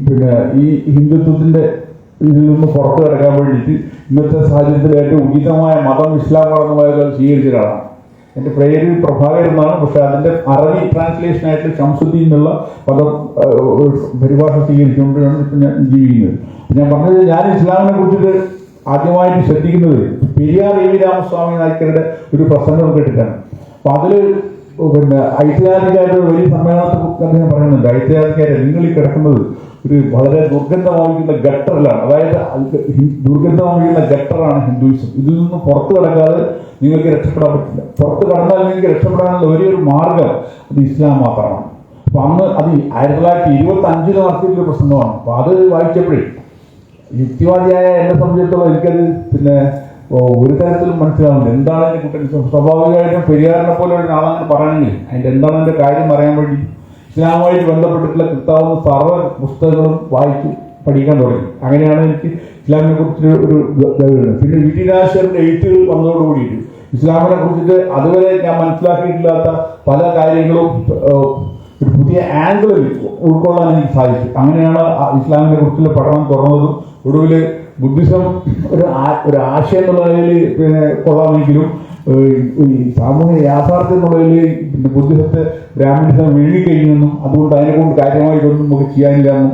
പിന്നെ ഈ ഹിന്ദുത്വത്തിന്റെ ഇതിൽ നിന്ന് പുറത്തു കിടക്കാൻ വേണ്ടിയിട്ട് ഇന്നത്തെ സാഹചര്യത്തിൽ ഏറ്റവും ഉചിതമായ മതം ഇസ്ലാമാണെന്ന് സ്വീകരിച്ച ഒരാളാണ്. എൻ്റെ പേര് പ്രഭാകരൻ എന്നാണ്. പക്ഷെ അതിന്റെ അറബി ട്രാൻസ്ലേഷൻ ആയിട്ട് ഷംസുദ്ദീൻ എന്നുള്ള പദം പരിഭാഷ സ്വീകരിച്ചുകൊണ്ടാണ് ഇപ്പം ഞാൻ ജീവിക്കുന്നത്. ഞാൻ പറഞ്ഞത് ഞാൻ ഇസ്ലാമിനെ കുറിച്ചിട്ട് ആദ്യമായിട്ട് ശ്രദ്ധിക്കുന്നത് പെരിയാർ എ വി രാമസ്വാമി നായ്ക്കരുടെ ഒരു പ്രസംഗം കേട്ടിട്ടാണ്. അപ്പൊ അതില് പിന്നെ ഐതിഹാസികമായിട്ട് വലിയ സമ്മേളനത്തെ അദ്ദേഹം പറയുന്നുണ്ട്, ഐതിഹാസികമായിട്ട് നിങ്ങൾ ഈ കിടക്കുന്നത് ഒരു വളരെ ദുർഗന്ധമാകുന്ന ഗട്ടറിലാണ്. അതായത് ദുർഗന്ധമാകുന്ന ഗട്ടറാണ് ഹിന്ദുയിസം. ഇതിൽ നിന്ന് പുറത്തു കിടക്കാതെ നിങ്ങൾക്ക് രക്ഷപ്പെടാൻ പറ്റില്ല. പുറത്ത് കടന്നാൽ നിങ്ങൾക്ക് രക്ഷപ്പെടാനുള്ള ഒരേ ഒരു മാർഗം അത് ഇസ്ലാം മാത്രമാണ്. അപ്പൊ അന്ന് അത് 1925 നടത്തിയിട്ടുള്ള പ്രസംഗമാണ്. അപ്പൊ അത് വായിച്ചപ്പോഴേ യുക്തിവാദിയായ എന്നെ സംബന്ധിച്ചിടത്തോളം എനിക്കത് പിന്നെ ഒരു തരത്തിലും മനസ്സിലാവുന്നില്ല. എന്താണ് എൻ്റെ കുട്ടൻ സ്വാഭാവികമായിട്ടും പെരിയാറിനെ പോലെ ഒരാളങ്ങനെ പറയണമെങ്കിൽ അതിൻ്റെ എന്താണ് എൻ്റെ കാര്യം അറിയാൻ വേണ്ടി ഇസ്ലാമുമായിട്ട് ബന്ധപ്പെട്ടിട്ടുള്ള കിട്ടാവുന്ന സർവ്വ പുസ്തകങ്ങളും വായിച്ച് പഠിക്കാൻ തുടങ്ങി. അങ്ങനെയാണ് എനിക്ക് ഇസ്ലാമിനെ കുറിച്ച് ഒരു പിന്നെ ടി രാജശേഖരന്റെ എഴുത്തുകൾ വന്നതോടുകൂടിയിട്ട് ഇസ്ലാമിനെ കുറിച്ചിട്ട് അതുവരെ ഞാൻ മനസ്സിലാക്കിയിട്ടില്ലാത്ത പല കാര്യങ്ങളും ഒരു പുതിയ ആംഗിളിൽ ഉൾക്കൊള്ളാൻ എനിക്ക് സാധിച്ചു. അങ്ങനെയാണ് ഇസ്ലാമിനെ കുറിച്ചുള്ള പഠനം തുറന്നതും ഒടുവിൽ ബുദ്ധിസം ഒരു ആശയം എന്നുള്ള നിലയിൽ പിന്നെ കൊള്ളാമെങ്കിലും സാമൂഹിക യാഥാർത്ഥ്യം എന്നുള്ളതിൽ പിന്നെ ബുദ്ധിസത്തെ ബ്രാഹ്മണിസം വിഴുങ്ങിക്കഴിഞ്ഞെന്നും അതുകൊണ്ട് അതിനെക്കൊണ്ട് കാര്യമായിട്ടൊന്നും നമുക്ക് ചെയ്യാനില്ലെന്നും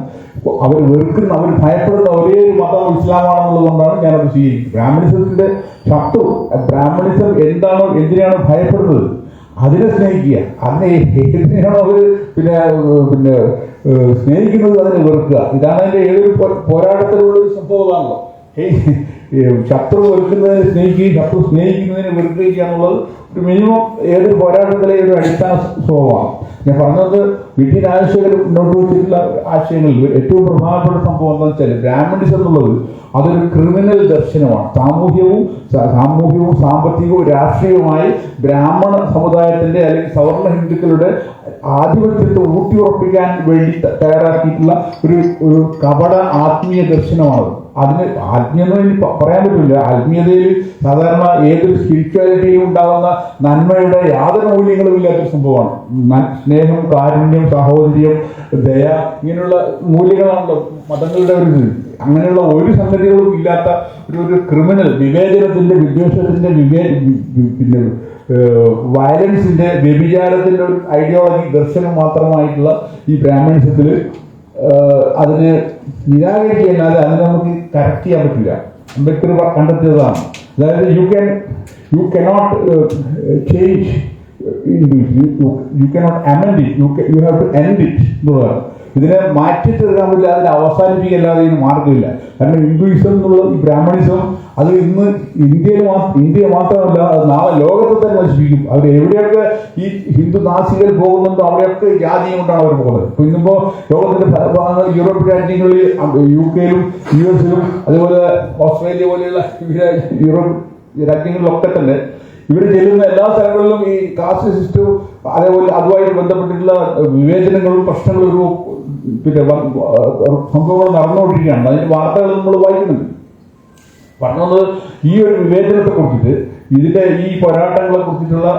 അവർ വെറുക്കുന്ന അവർ ഭയപ്പെടുന്ന ഒരേ ഒരു മതം ഇസ്ലാമാണെന്നുള്ളത് കൊണ്ടാണ് ഞാനത് സ്വീകരിക്കുന്നത്. ബ്രാഹ്മണിസത്തിന്റെ ശത്രു ബ്രാഹ്മണിസം എന്താണോ എന്തിനാണോ ഭയപ്പെടുന്നത് അതിനെ സ്നേഹിക്കുക. അതിനെ എന്തിനാണോ അവർ പിന്നെ പിന്നെ സ്നേഹിക്കുന്നത് അതിനെ വെറുക്കുക. ഇതാണ് അതിന്റെ ഏതൊരു പോരാട്ടത്തിലുള്ള ഒരു സംഭവമാണല്ലോ. ശത്രു വെറുക്കുന്നതിനെ സ്നേഹിക്കുകയും ശത്രു സ്നേഹിക്കുന്നതിനെ വെറുക്കുകയും എന്നുള്ളത് ഒരു മിനിമം ഏതൊരു പോരാട്ടത്തിലെ ഒരു അടിസ്ഥാന സ്വഭാവമാണ്. ഞാൻ പറഞ്ഞത് ടി രാജശേഖരൻ മുന്നോട്ട് വെച്ചിട്ടുള്ള ആശയങ്ങളിൽ ഏറ്റവും പ്രധാനപ്പെട്ട സംഭവം എന്താണെന്ന് വെച്ചാൽ ബ്രാഹ്മണിസം എന്നുള്ളത് അതൊരു ക്രിമിനൽ ദർശനമാണ്. സാമൂഹികവും സാമ്പത്തികവും രാഷ്ട്രീയവുമായി ബ്രാഹ്മണ സമുദായത്തിന്റെ അല്ലെങ്കിൽ സവർണ ഹിന്ദുക്കളുടെ ആധിപത്യത്തെ ഊട്ടിയുറപ്പിക്കാൻ വേണ്ടി തയ്യാറാക്കിയിട്ടുള്ള ഒരു കപട ആത്മീയ ദർശനമാണ്. അതിന് ആത്മീയത പറയാൻ പറ്റില്ല. ആത്മീയതയിൽ സാധാരണ ഏതൊരു സ്പിരിച്വാലിറ്റിയും ഉണ്ടാകുന്ന നന്മയുടെ യാതൊരു മൂല്യങ്ങളും ഇല്ലാത്തൊരു സംഭവമാണ്. സ്നേഹം, കാരുണ്യം, സഹോദര്യം, ദയ ഇങ്ങനെയുള്ള മൂല്യങ്ങളാണല്ലോ മതങ്ങളുടെ ഒരു ഇത്. അങ്ങനെയുള്ള ഒരു സംഗതികളും ഇല്ലാത്ത ഒരു ക്രിമിനൽ വിവേചനത്തിന്റെ വിദ്വേഷത്തിന്റെ പിന്നെ വയലൻസിന്റെ വ്യഭിചാരത്തിന്റെ ഒരു ഐഡിയോളജി ദർശനം മാത്രമായിട്ടുള്ള ഈ ബ്രാഹ്മണിസത്തിൽ അതിനെ നിരാകരിക്കുകയല്ലാതെ അതിനെ നമുക്ക് കറക്റ്റ് ചെയ്യാൻ പറ്റില്ല. അംബേദ്കർ കണ്ടെത്തിയതാണ്. അതായത് you cannot change you cannot amend it, you have to end it എന്നുള്ളതാണ്. ഇതിനെ മാറ്റിത്തീർക്കാൻ പറ്റില്ല, അതിനെ അവസാനിപ്പിക്കല്ലാതെ ഇതിന് മാർഗമില്ല. കാരണം ഹിന്ദുയിസം എന്നുള്ള ഈ ബ്രാഹ്മണിസം അത് ഇന്ന് ഇന്ത്യ മാത്രമല്ല, അത് നാളെ ലോകത്തെ തന്നെ നശിപ്പിക്കും. അവർ എവിടെയൊക്കെ ഈ ഹിന്ദു നാസികൾ പോകുന്നുണ്ടോ അവിടെയൊക്കെ ജാതിയും കൊണ്ടാണ് അവർ പോകുന്നത്. ഇപ്പൊ ഇന്നിപ്പോ ലോകത്തിന്റെ പല ഭാഗങ്ങൾ യൂറോപ്യൻ രാജ്യങ്ങളിൽ UK യിലും US ലും അതുപോലെ ഓസ്ട്രേലിയ പോലെയുള്ള യൂറോപ്യൻ രാജ്യങ്ങളിലൊക്കെ തന്നെ ഇവർ ചെല്ലുന്ന എല്ലാ സ്ഥലങ്ങളിലും ഈ കാസ്റ്റ് സിസ്റ്റവും അതേപോലെ അതുമായിട്ട് ബന്ധപ്പെട്ടിട്ടുള്ള വിവേചനങ്ങളും പ്രശ്നങ്ങളും പിന്നെ സംഭവങ്ങൾ നടന്നുകൊണ്ടിരിക്കുകയാണ്. അതിന്റെ വാർത്തകൾ നമ്മൾ വായിക്കുന്നുണ്ട്. പറഞ്ഞത് ഈ ഒരു വിവേചനത്തെ കുറിച്ചിട്ട് ഇതിന്റെ ഈ പോരാട്ടങ്ങളെ കുറിച്ചിട്ടുള്ള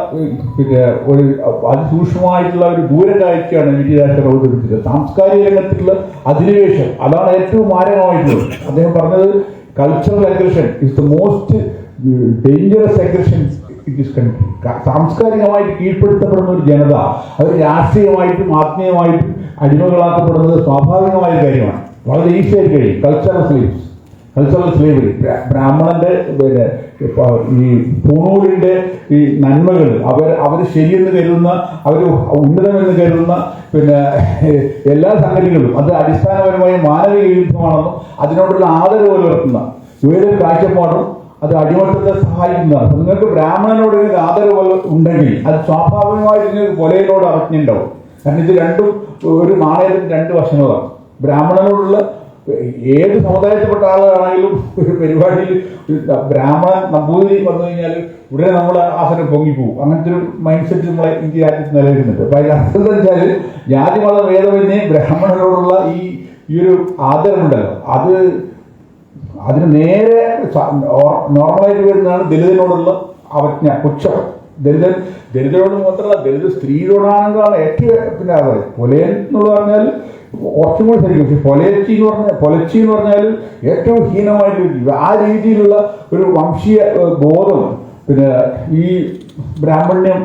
പിന്നെ ഒരു അതിസൂക്ഷ്മമായിട്ടുള്ള ഒരു ദൂരക്കാഴ്ചയാണ് ടി രാജശേഖരൻ അവതരിപ്പിച്ചത്. സാംസ്കാരിക രംഗത്തുള്ള അധിനിവേശം അതാണ് ഏറ്റവും മാരകമായിട്ടുള്ളത്. അദ്ദേഹം പറഞ്ഞത് cultural aggression is the most dangerous aggression it is country. സാംസ്കാരികമായിട്ട് കീഴ്പ്പെടുത്തപ്പെടുന്ന ഒരു ജനത അവർ രാഷ്ട്രീയമായിട്ടും ആത്മീയമായിട്ടും അടിമകളാക്കപ്പെടുന്നത് സ്വാഭാവികമായ കാര്യമാണ്. വളരെ ഈസിയായി കഴിയും. കൾച്ചറൽ സ്ലേവറി, ബ്രാഹ്മണന്റെ പിന്നെ ഈ പൂണൂലിന്റെ ഈ നന്മകൾ അവർ ശരിയെന്ന് കരുതുന്ന, അവർ ഉന്നതമെന്ന് കരുതുന്ന പിന്നെ എല്ലാ സംഗതികളും അത് അടിസ്ഥാനപരമായ മാനവിക വിരുദ്ധമാണെന്നും അതിനോടുള്ള ആദരവ് പുലർത്തുന്ന വേറൊരു കാഴ്ചപ്പാടും അത് അടിമത്തത്തെ സഹായിക്കുന്നതാണ്. നിങ്ങൾക്ക് ബ്രാഹ്മണനോട് നിങ്ങൾക്ക് ആദരവ് ഉണ്ടെങ്കിൽ അത് സ്വാഭാവികമായിട്ട് നിങ്ങൾക്ക് കൊലയിനോട് അവജ്ഞയുണ്ടാവും. കാരണം ഇത് രണ്ടും ഒരു നാണയത്തിന് രണ്ട് വശങ്ങളാണ്. ബ്രാഹ്മണനോടുള്ള ഏത് സമുദായത്തിൽപ്പെട്ട ആളുകളാണെങ്കിലും ഒരു പരിപാടിയിൽ ബ്രാഹ്മണൻ നമ്പൂതിരി വന്നു കഴിഞ്ഞാൽ ഉടനെ നമ്മൾ ആസനം പൊങ്ങിപ്പോവും. അങ്ങനത്തെ ഒരു മൈൻഡ് സെറ്റ് നമ്മളെ ഇന്ത്യ രാജ്യത്ത് നിലനിൽക്കുന്നുണ്ട്. അപ്പൊ അതിന് അർത്ഥം എന്താ വെച്ചാൽ ജാതി മത ഭേദമന്യേ ബ്രാഹ്മണനോടുള്ള ഈ ഒരു ആദരവുണ്ടല്ലോ, അതിന് നേരെ നോർമലായിട്ട് വരുന്നതാണ് ദലിതനോടുള്ള അവജ്ഞ, പുച്ഛം. ദലിതനോട് മാത്രമല്ല, ദലിത് സ്ത്രീയോടാണെങ്കിലാണ് ഏറ്റവും പിന്നെ പറയുന്നത്. പൊലയൻ എന്നുള്ള പറഞ്ഞാൽ കുറച്ചും കൂടി ശരിക്കും. പക്ഷെ പൊലച്ചി എന്ന് പറഞ്ഞാൽ ഏറ്റവും ഹീനമായിട്ട് ആ രീതിയിലുള്ള ഒരു വംശീയ ബോധം പിന്നെ ഈ ബ്രാഹ്മണ്യം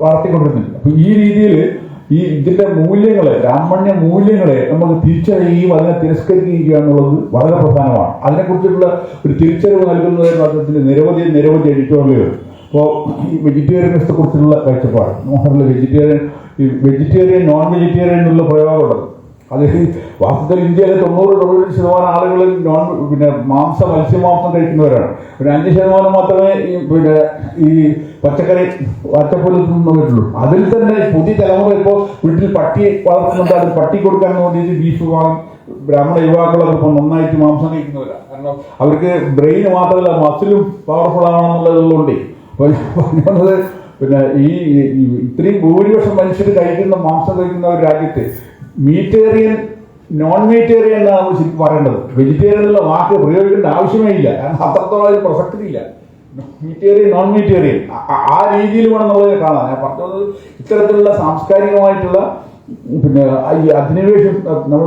വളർത്തിക്കൊണ്ടിരുന്നില്ല. അപ്പൊ ഈ രീതിയിൽ ഇതിന്റെ മൂല്യങ്ങളെ, ബ്രാഹ്മണ്യ മൂല്യങ്ങളെ നമുക്ക് തിരിച്ചറിയുകയും അതിനെ തിരസ്കരിക്കുക എന്നുള്ളത് വളരെ പ്രധാനമാണ്. അതിനെക്കുറിച്ചുള്ള ഒരു തിരിച്ചറിവ് നൽകുന്നതായിരുന്നു അദ്ദേഹത്തിന്റെ നിരവധി എഡിറ്റോറിയലുകൾ. ഇപ്പോൾ ഈ വെജിറ്റേറിയനിസത്തെ കുറിച്ചുള്ള കാഴ്ചപ്പാട്, വെജിറ്റേറിയൻ നോൺ വെജിറ്റേറിയൻ എന്നുള്ള പ്രയോഗമുള്ളത്. അത് വാസ്തവത്തിൽ ഇന്ത്യയിലെ 90% ആളുകൾ മത്സ്യമാംസം കഴിക്കുന്നവരാണ്. ഒരു 5% മാത്രമേ ഈ പച്ചക്കറി പച്ചപ്പൊരുള്ളൂ. അതിൽ തന്നെ പുതിയ തലമുറ ഇപ്പോൾ വീട്ടിൽ പട്ടി വളർത്തുന്നുണ്ട്. അത് പട്ടി കൊടുക്കാൻ വേണ്ടിയിട്ട് ബീഫ് വാങ്ങി ബ്രാഹ്മണ യുവാക്കളൊക്കെ ഇപ്പോൾ നന്നായിട്ട് മാംസം കഴിക്കുന്നവരാണ്. കാരണം അവർക്ക് ബ്രെയിൻ മാത്രമല്ല മസിലും പവർഫുൾ ആണെന്നുള്ളതുകൊണ്ടേ. പറഞ്ഞത് പിന്നെ ഈ ഇത്രയും ഭൂരിപക്ഷം മനുഷ്യർ കഴിക്കുന്ന മാംസം കഴിക്കുന്ന ഒരു രാജ്യത്ത് മീറ്റേറിയൻ നോൺ മീറ്റേറിയൻ എന്നാണ് നമ്മൾ ശരിക്കും പറയേണ്ടത്. വെജിറ്റേറിയൻ എന്നുള്ള വാക്ക് പ്രയോഗിക്കേണ്ട ആവശ്യമേ ഇല്ല. കാരണം അത്രത്തോളം അതിന് പ്രസക്തിയില്ല. മീറ്റേറിയൻ നോൺ മീറ്റേറിയൻ ആ രീതിയിൽ വേണം നമ്മൾ കാണാൻ. ഞാൻ പറഞ്ഞത് ഇത്തരത്തിലുള്ള സാംസ്കാരികമായിട്ടുള്ള പിന്നെ ഈ അധിനിവേശം നമ്മൾ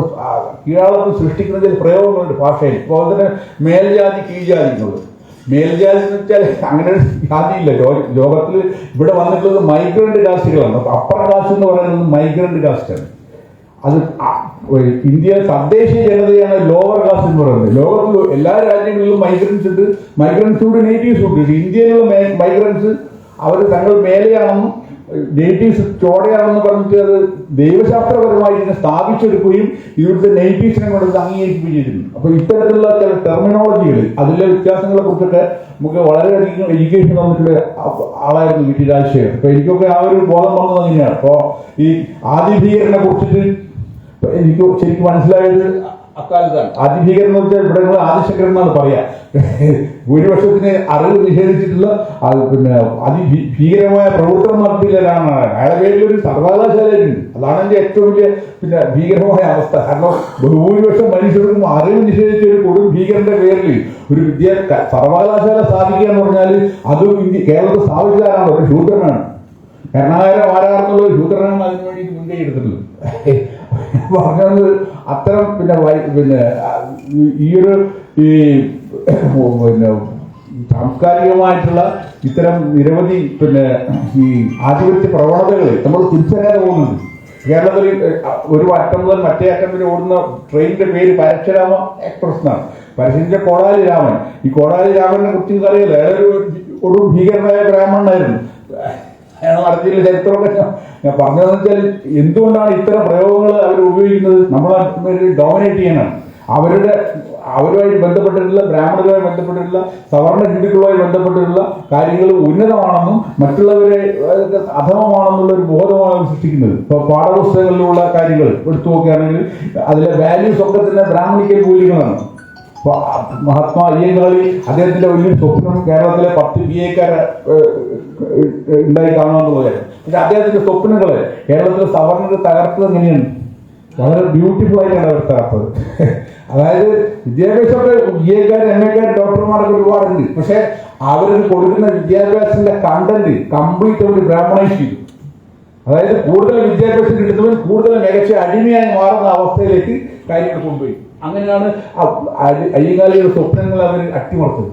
കീഴാളത്തിൽ സൃഷ്ടിക്കുന്നതിൽ പ്രയോഗങ്ങളുണ്ട് ഭാഷയിൽ. ഇപ്പോൾ തന്നെ മേൽജാതി കീഴ്ജാതി എന്നുള്ളത്. മേൽജാതി എന്ന് വെച്ചാൽ അങ്ങനെ ഒരു ജാതിയില്ല ലോകത്തിൽ. ഇവിടെ വന്നിട്ടുള്ളത് മൈഗ്രന്റ് കാസ്റ്റുകളാണ്. അപ്പർ കാസ്റ്റ് എന്ന് പറയുന്നത് മൈഗ്രന്റ് കാസ്റ്റാണ്. അത് ഇന്ത്യയിലെ തദ്ദേശീയ ജനതയാണ് ലോവർ കാസ്റ്റ് എന്ന് പറയുന്നത്. ലോകത്തിൽ എല്ലാ രാജ്യങ്ങളിലും മൈഗ്രൻസ് ഉണ്ട്. മൈഗ്രൻസ് ഉണ്ട്, നേറ്റീവ്സ് ഉണ്ട്. ഇന്ത്യയിലുള്ള മൈഗ്രൻസ് അവർ തങ്ങൾ മേലെയാണെന്നും നേറ്റീവ്സ് ചോടയാണെന്ന് പറഞ്ഞിട്ട് അത് ദൈവശാസ്ത്രപരമായി ഇതിനെ സ്ഥാപിച്ചെടുക്കുകയും ഇവിടുത്തെ നേറ്റീവ്സിനെ കൊണ്ട് അംഗീകരിക്കുകയും ചെയ്തിട്ടുണ്ട്. അപ്പൊ ഇത്തരത്തിലുള്ള ചില ടെർമിനോളജികൾ, അതിലെ വ്യത്യാസങ്ങളെ കുറിച്ചൊക്കെ നമുക്ക് വളരെയധികം എഡ്യൂക്കേഷൻ തന്നിട്ടുള്ള ആളായിരുന്നു വി ടി രാജശേഖരൻ. അപ്പൊ എനിക്കൊക്കെ ആ ഒരു ബോധം വന്നത് അങ്ങനെയാണ്. അപ്പോ ഈ ആദിഭീകരനെ കുറിച്ചിട്ട് എനിക്ക് ശരിക്കും മനസ്സിലായത് അക്കാലത്താണ്. ആദിഭീകരൻ എന്ന് വെച്ചാൽ ഇവിടെ ആദിശങ്കരൻ എന്നാണ് പറയാ. ഭൂരിപക്ഷത്തിന് അറിവ് നിഷേധിച്ചിട്ടുള്ള പിന്നെ അതിഭീകരമായ പ്രവർത്തനം നടത്തിയില്ലാണ്. അയാളുടെ പേരിൽ ഒരു സർവകലാശാലയുണ്ട്. അതാണ് എന്റെ ഏറ്റവും വലിയ പിന്നെ ഭീകരമായ അവസ്ഥ. കാരണം ഭൂരിപക്ഷം മനുഷ്യർക്കും അറിവ് നിഷേധിച്ച ഒരു കൊടും ഭീകരന്റെ പേരിൽ ഒരു സർവകലാശാല സ്ഥാപിക്കുക എന്ന് പറഞ്ഞാൽ അതും കേരളത്തിൽ സ്ഥാപിച്ചതാരാണ്? ഒരു ശൂദ്രനാണ്. കരുണാകരൻ ആരാണെന്നുള്ള ഒരു ശൂദ്രനാണ് അതിനു വേണ്ടി മുൻകൈ എടുത്തിട്ടുള്ളത്. പറഞ്ഞത് അത്തരം പിന്നെ ഈ ഒരു പിന്നെ സാംസ്കാരികമായിട്ടുള്ള ഇത്തരം നിരവധി പിന്നെ ഈ ആധിപത്യ പ്രവണതകൾ നമ്മൾ തിരിച്ചറിയാതെ പോകുന്നുണ്ട്. കേരളത്തിൽ ഒരു അറ്റം മുതൽ മറ്റേ അറ്റം വരെ ഓടുന്ന ട്രെയിനിന്റെ പേര് പരശുരാമ എക്സ്പ്രസ് എന്നാണ്. പരശുവിന്റെ കോടാലി രാമൻ. ഈ കോടാലി രാമനെ കുറിച്ച് അറിയില്ല. ഒരു ഭീകരനായ ബ്രാഹ്മണനായിരുന്നു. അയാൾ നടത്തിയുള്ള ചരിത്രമൊക്കെ ഞാൻ പറഞ്ഞതെന്ന് വെച്ചാൽ എന്തുകൊണ്ടാണ് ഇത്തരം പ്രയോഗങ്ങൾ അവർ ഉപയോഗിക്കുന്നത്? നമ്മളെ ഡോമിനേറ്റ് ചെയ്യാനാണ്. അവരുമായി ബന്ധപ്പെട്ടിട്ടുള്ള ബ്രാഹ്മണരുമായി ബന്ധപ്പെട്ടിട്ടുള്ള സവർണ ഹിന്ദുക്കളുമായി ബന്ധപ്പെട്ടിട്ടുള്ള കാര്യങ്ങൾ ഉന്നതമാണെന്നും മറ്റുള്ളവരെ അധമമാണെന്നുള്ള ഒരു ബോധമാണ് അവർ സൃഷ്ടിക്കുന്നത്. ഇപ്പോൾ പാഠപുസ്തകങ്ങളിലുള്ള കാര്യങ്ങൾ എടുത്തു നോക്കുകയാണെങ്കിൽ അതിലെ വാല്യൂസ് ഒക്കെ തന്നെ ബ്രാഹ്മണിക്കൽ മൂല്യങ്ങളാണ്. മഹാത്മാ അയ്യങ്കാളി അദ്ദേഹത്തിന്റെ വലിയൊരു സ്വപ്നം കേരളത്തിലെ 10 PA ഉണ്ടായി കാണുമെന്നുള്ളത്. പക്ഷെ അദ്ദേഹത്തിന്റെ സ്വപ്നങ്ങള് കേരളത്തിലെ സവർണർ തകർത്തത് എങ്ങനെയാണ്? വളരെ ബ്യൂട്ടിഫുൾ ആയിട്ടാണ് അവർ തകർത്തത്. അതായത് വിദ്യാഭ്യാസമൊക്കെ BA-ക്കാർ MA-ക്കാർ ഡോക്ടർമാരൊക്കെ ഒരുപാടുണ്ട്. പക്ഷെ അവർക്ക് കൊടുക്കുന്ന വിദ്യാഭ്യാസത്തിന്റെ കണ്ടന്റ് കംപ്ലീറ്റ് അവർ ബ്രാഹ്മണൈസ് ചെയ്തു. അതായത് കൂടുതൽ വിദ്യാഭ്യാസം കിട്ടുന്നവൻ കൂടുതൽ മികച്ച അടിമയായി മാറുന്ന അവസ്ഥയിലേക്ക് കാര്യങ്ങൾ കൊണ്ടുപോയി. അങ്ങനെയാണ് അയ്യങ്കാളിയുടെ സ്വപ്നങ്ങൾ അവർ അട്ടിമറിച്ചത്.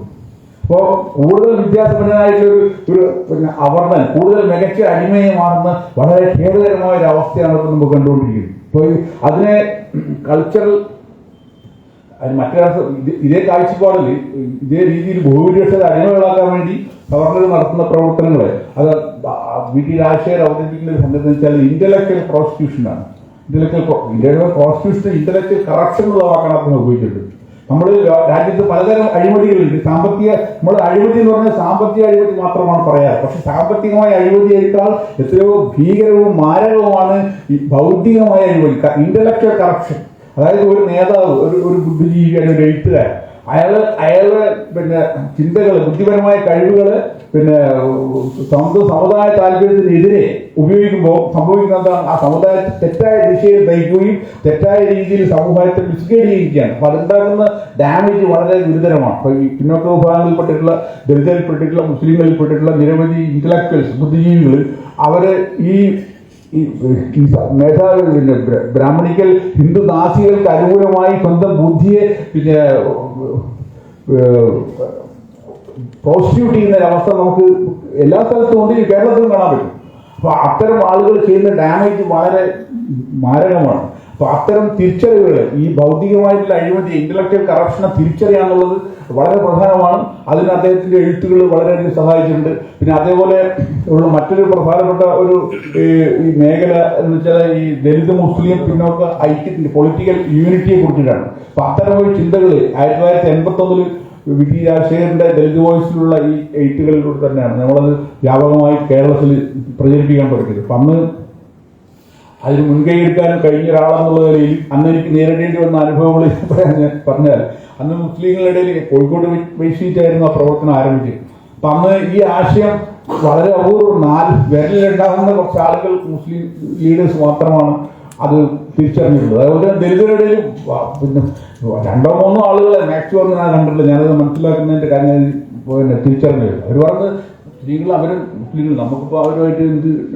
അപ്പോൾ കൂടുതൽ വിദ്യാസമ്പന്നനായിട്ടുള്ള ഒരു പിന്നെ അവർണൻ കൂടുതൽ മികച്ച അടിമയെ മാറുന്ന വളരെ ഖേദകരമായ ഒരു അവസ്ഥയാണ് ഇപ്പോൾ നമുക്ക് കണ്ടുകൊണ്ടിരിക്കുന്നത്. അപ്പോൾ അതിനെ കൾച്ചറൽ മറ്റൊരു ഇതേ കാഴ്ചപ്പാടിൽ ഇതേ രീതിയിൽ ഭൂരിപക്ഷത്തെ അടിമകളാക്കാൻ വേണ്ടി ഗവർണർ നടത്തുന്ന പ്രവർത്തനങ്ങളെ അത് വി.ടി. രാജശേഖർ അവതരിപ്പിക്കുന്ന ഒരു സംഗതി വെച്ചാൽ ഇന്റലക്ച്വൽ പ്രോസിക്യൂഷനാണ്. ഇന്ത്യയിലെ പ്രോസിക്യൂഷൻ ഇന്റലക്ച്വൽ കറപ്ഷൻ എന്നുള്ള വാക്കാണ് ഉപയോഗിച്ചിട്ടുണ്ട്. നമ്മൾ രാജ്യത്ത് പലതരം അഴിമതികളുണ്ട്. നമ്മൾ അഴിമതി എന്ന് പറഞ്ഞാൽ സാമ്പത്തിക അഴിമതി മാത്രമാണ് പറയാറ്. പക്ഷെ സാമ്പത്തികമായ അഴിമതിയേക്കാൾ എത്രയോ ഭീകരവും മാരകവുമാണ് ഈ ഭൗതികമായ അഴിമതി, ഇന്റലക്ച്വൽ കറപ്ഷൻ. അതായത് ഒരു നേതാവ്, ഒരു ബുദ്ധിജീവിയാണ്, ഒരു എഴുത്തുകാരൻ, അയാളുടെ പിന്നെ ചിന്തകൾ, ബുദ്ധിപരമായ കഴിവുകൾ പിന്നെ സ്വന്തം സമുദായ താല്പര്യത്തിനെതിരെ ഉപയോഗിക്കുമ്പോൾ സംഭവിക്കുന്ന എന്താണ്? ആ സമുദായത്തെ തെറ്റായ ദിശയിൽ നയിക്കുകയും തെറ്റായ രീതിയിൽ സമൂഹത്തെ മിസ്ഗൈഡ് ചെയ്യുകയാണ്. അപ്പൊ അതുണ്ടാകുന്ന ഡാമേജ് വളരെ ഗുരുതരമാണ്. അപ്പൊ ഈ പിന്നോക്ക വിഭാഗങ്ങളിൽപ്പെട്ടിട്ടുള്ള, ദളിതരിൽപ്പെട്ടിട്ടുള്ള, മുസ്ലിങ്ങളിൽപ്പെട്ടിട്ടുള്ള നിരവധി ഇന്റലക്ച്വൽസ്, ബുദ്ധിജീവികൾ അവര് ഈ മേധാവി പിന്നെ ബ്രാഹ്മണിക്കൽ ഹിന്ദു ദാസികൾക്ക് അനുകൂലമായി സ്വന്തം ബുദ്ധിയെ പിന്നെ പ്രോസിക്യൂട്ട് ചെയ്യുന്ന ഒരവസ്ഥ നമുക്ക് എല്ലാ സ്ഥലത്തും ഉണ്ട്, കേരളത്തിലും കാണാൻ പറ്റും. അപ്പൊ അത്തരം ആളുകൾ ചെയ്യുന്ന ഡാമേജ് വളരെ മാരകമാണ്. അപ്പൊ അത്തരം തിരിച്ചറിവുകൾ, ഈ ഭൗതികമായിട്ടുള്ള അഴിമതി, ഇന്റലക്ച്വൽ കറപ്ഷനെ തിരിച്ചറിയാന്നുള്ളത് വളരെ പ്രധാനമാണ്. അതിന് അദ്ദേഹത്തിന്റെ എഴുത്തുകൾ വളരെയധികം സഹായിച്ചിട്ടുണ്ട്. പിന്നെ അതേപോലെ ഉള്ള മറ്റൊരു പ്രധാനപ്പെട്ട ഒരു ഈ മേഖല എന്ന് വെച്ചാൽ ഈ ദലിത് മുസ്ലിം പിന്നോക്ക ഐക്യത്തിന്റെ പൊളിറ്റിക്കൽ യൂണിറ്റിയെ കുറിച്ചിട്ടാണ്. അപ്പൊ അത്തരം ഒരു ചിന്തകൾ 1981 വി.ടി. രാജശേഖരന്റെ ദലിത് വോയിസിലുള്ള ഈ എഴുത്തുകളിലൂടെ തന്നെയാണ് നമ്മളത് വ്യാപകമായി കേരളത്തിൽ പ്രചരിപ്പിക്കാൻ തുടങ്ങിയത്. അപ്പൊ അന്ന് അതിന് മുൻകൈ എടുക്കാൻ കഴിഞ്ഞ ഒരാളെന്നുള്ള നിലയിൽ അന്ന് എനിക്ക് നേരിടേണ്ടി വന്ന അനുഭവങ്ങൾ പറഞ്ഞാൽ, അന്ന് മുസ്ലിങ്ങളുടെ ഇടയിൽ കോഴിക്കോട് വൈശീറ്റായിരുന്നു ആ പ്രവർത്തനം ആരംഭിച്ചത്. അപ്പൊ അന്ന് ഈ ആശയം വളരെ അപൂർവം 4 വിരലിലുണ്ടാകുന്ന കുറച്ച് ആളുകൾ, മുസ്ലിം ലീഡേഴ്സ് മാത്രമാണ് അത് തിരിച്ചറിഞ്ഞിട്ടുള്ളത്. അതുപോലെ ദലിതരുടെ പിന്നെ 2-3 ആളുകളെ മാക്സിമം ഞാൻ കണ്ടിട്ടില്ല. ഞാനത് മനസ്സിലാക്കുന്നതിന്റെ കാര്യം പിന്നെ തിരിച്ചറിഞ്ഞത്. അവർ പറഞ്ഞ് മുസ്ലിങ്ങൾ അവരും മുസ്ലിങ്ങൾ, നമുക്കിപ്പോൾ അവരുമായിട്ട്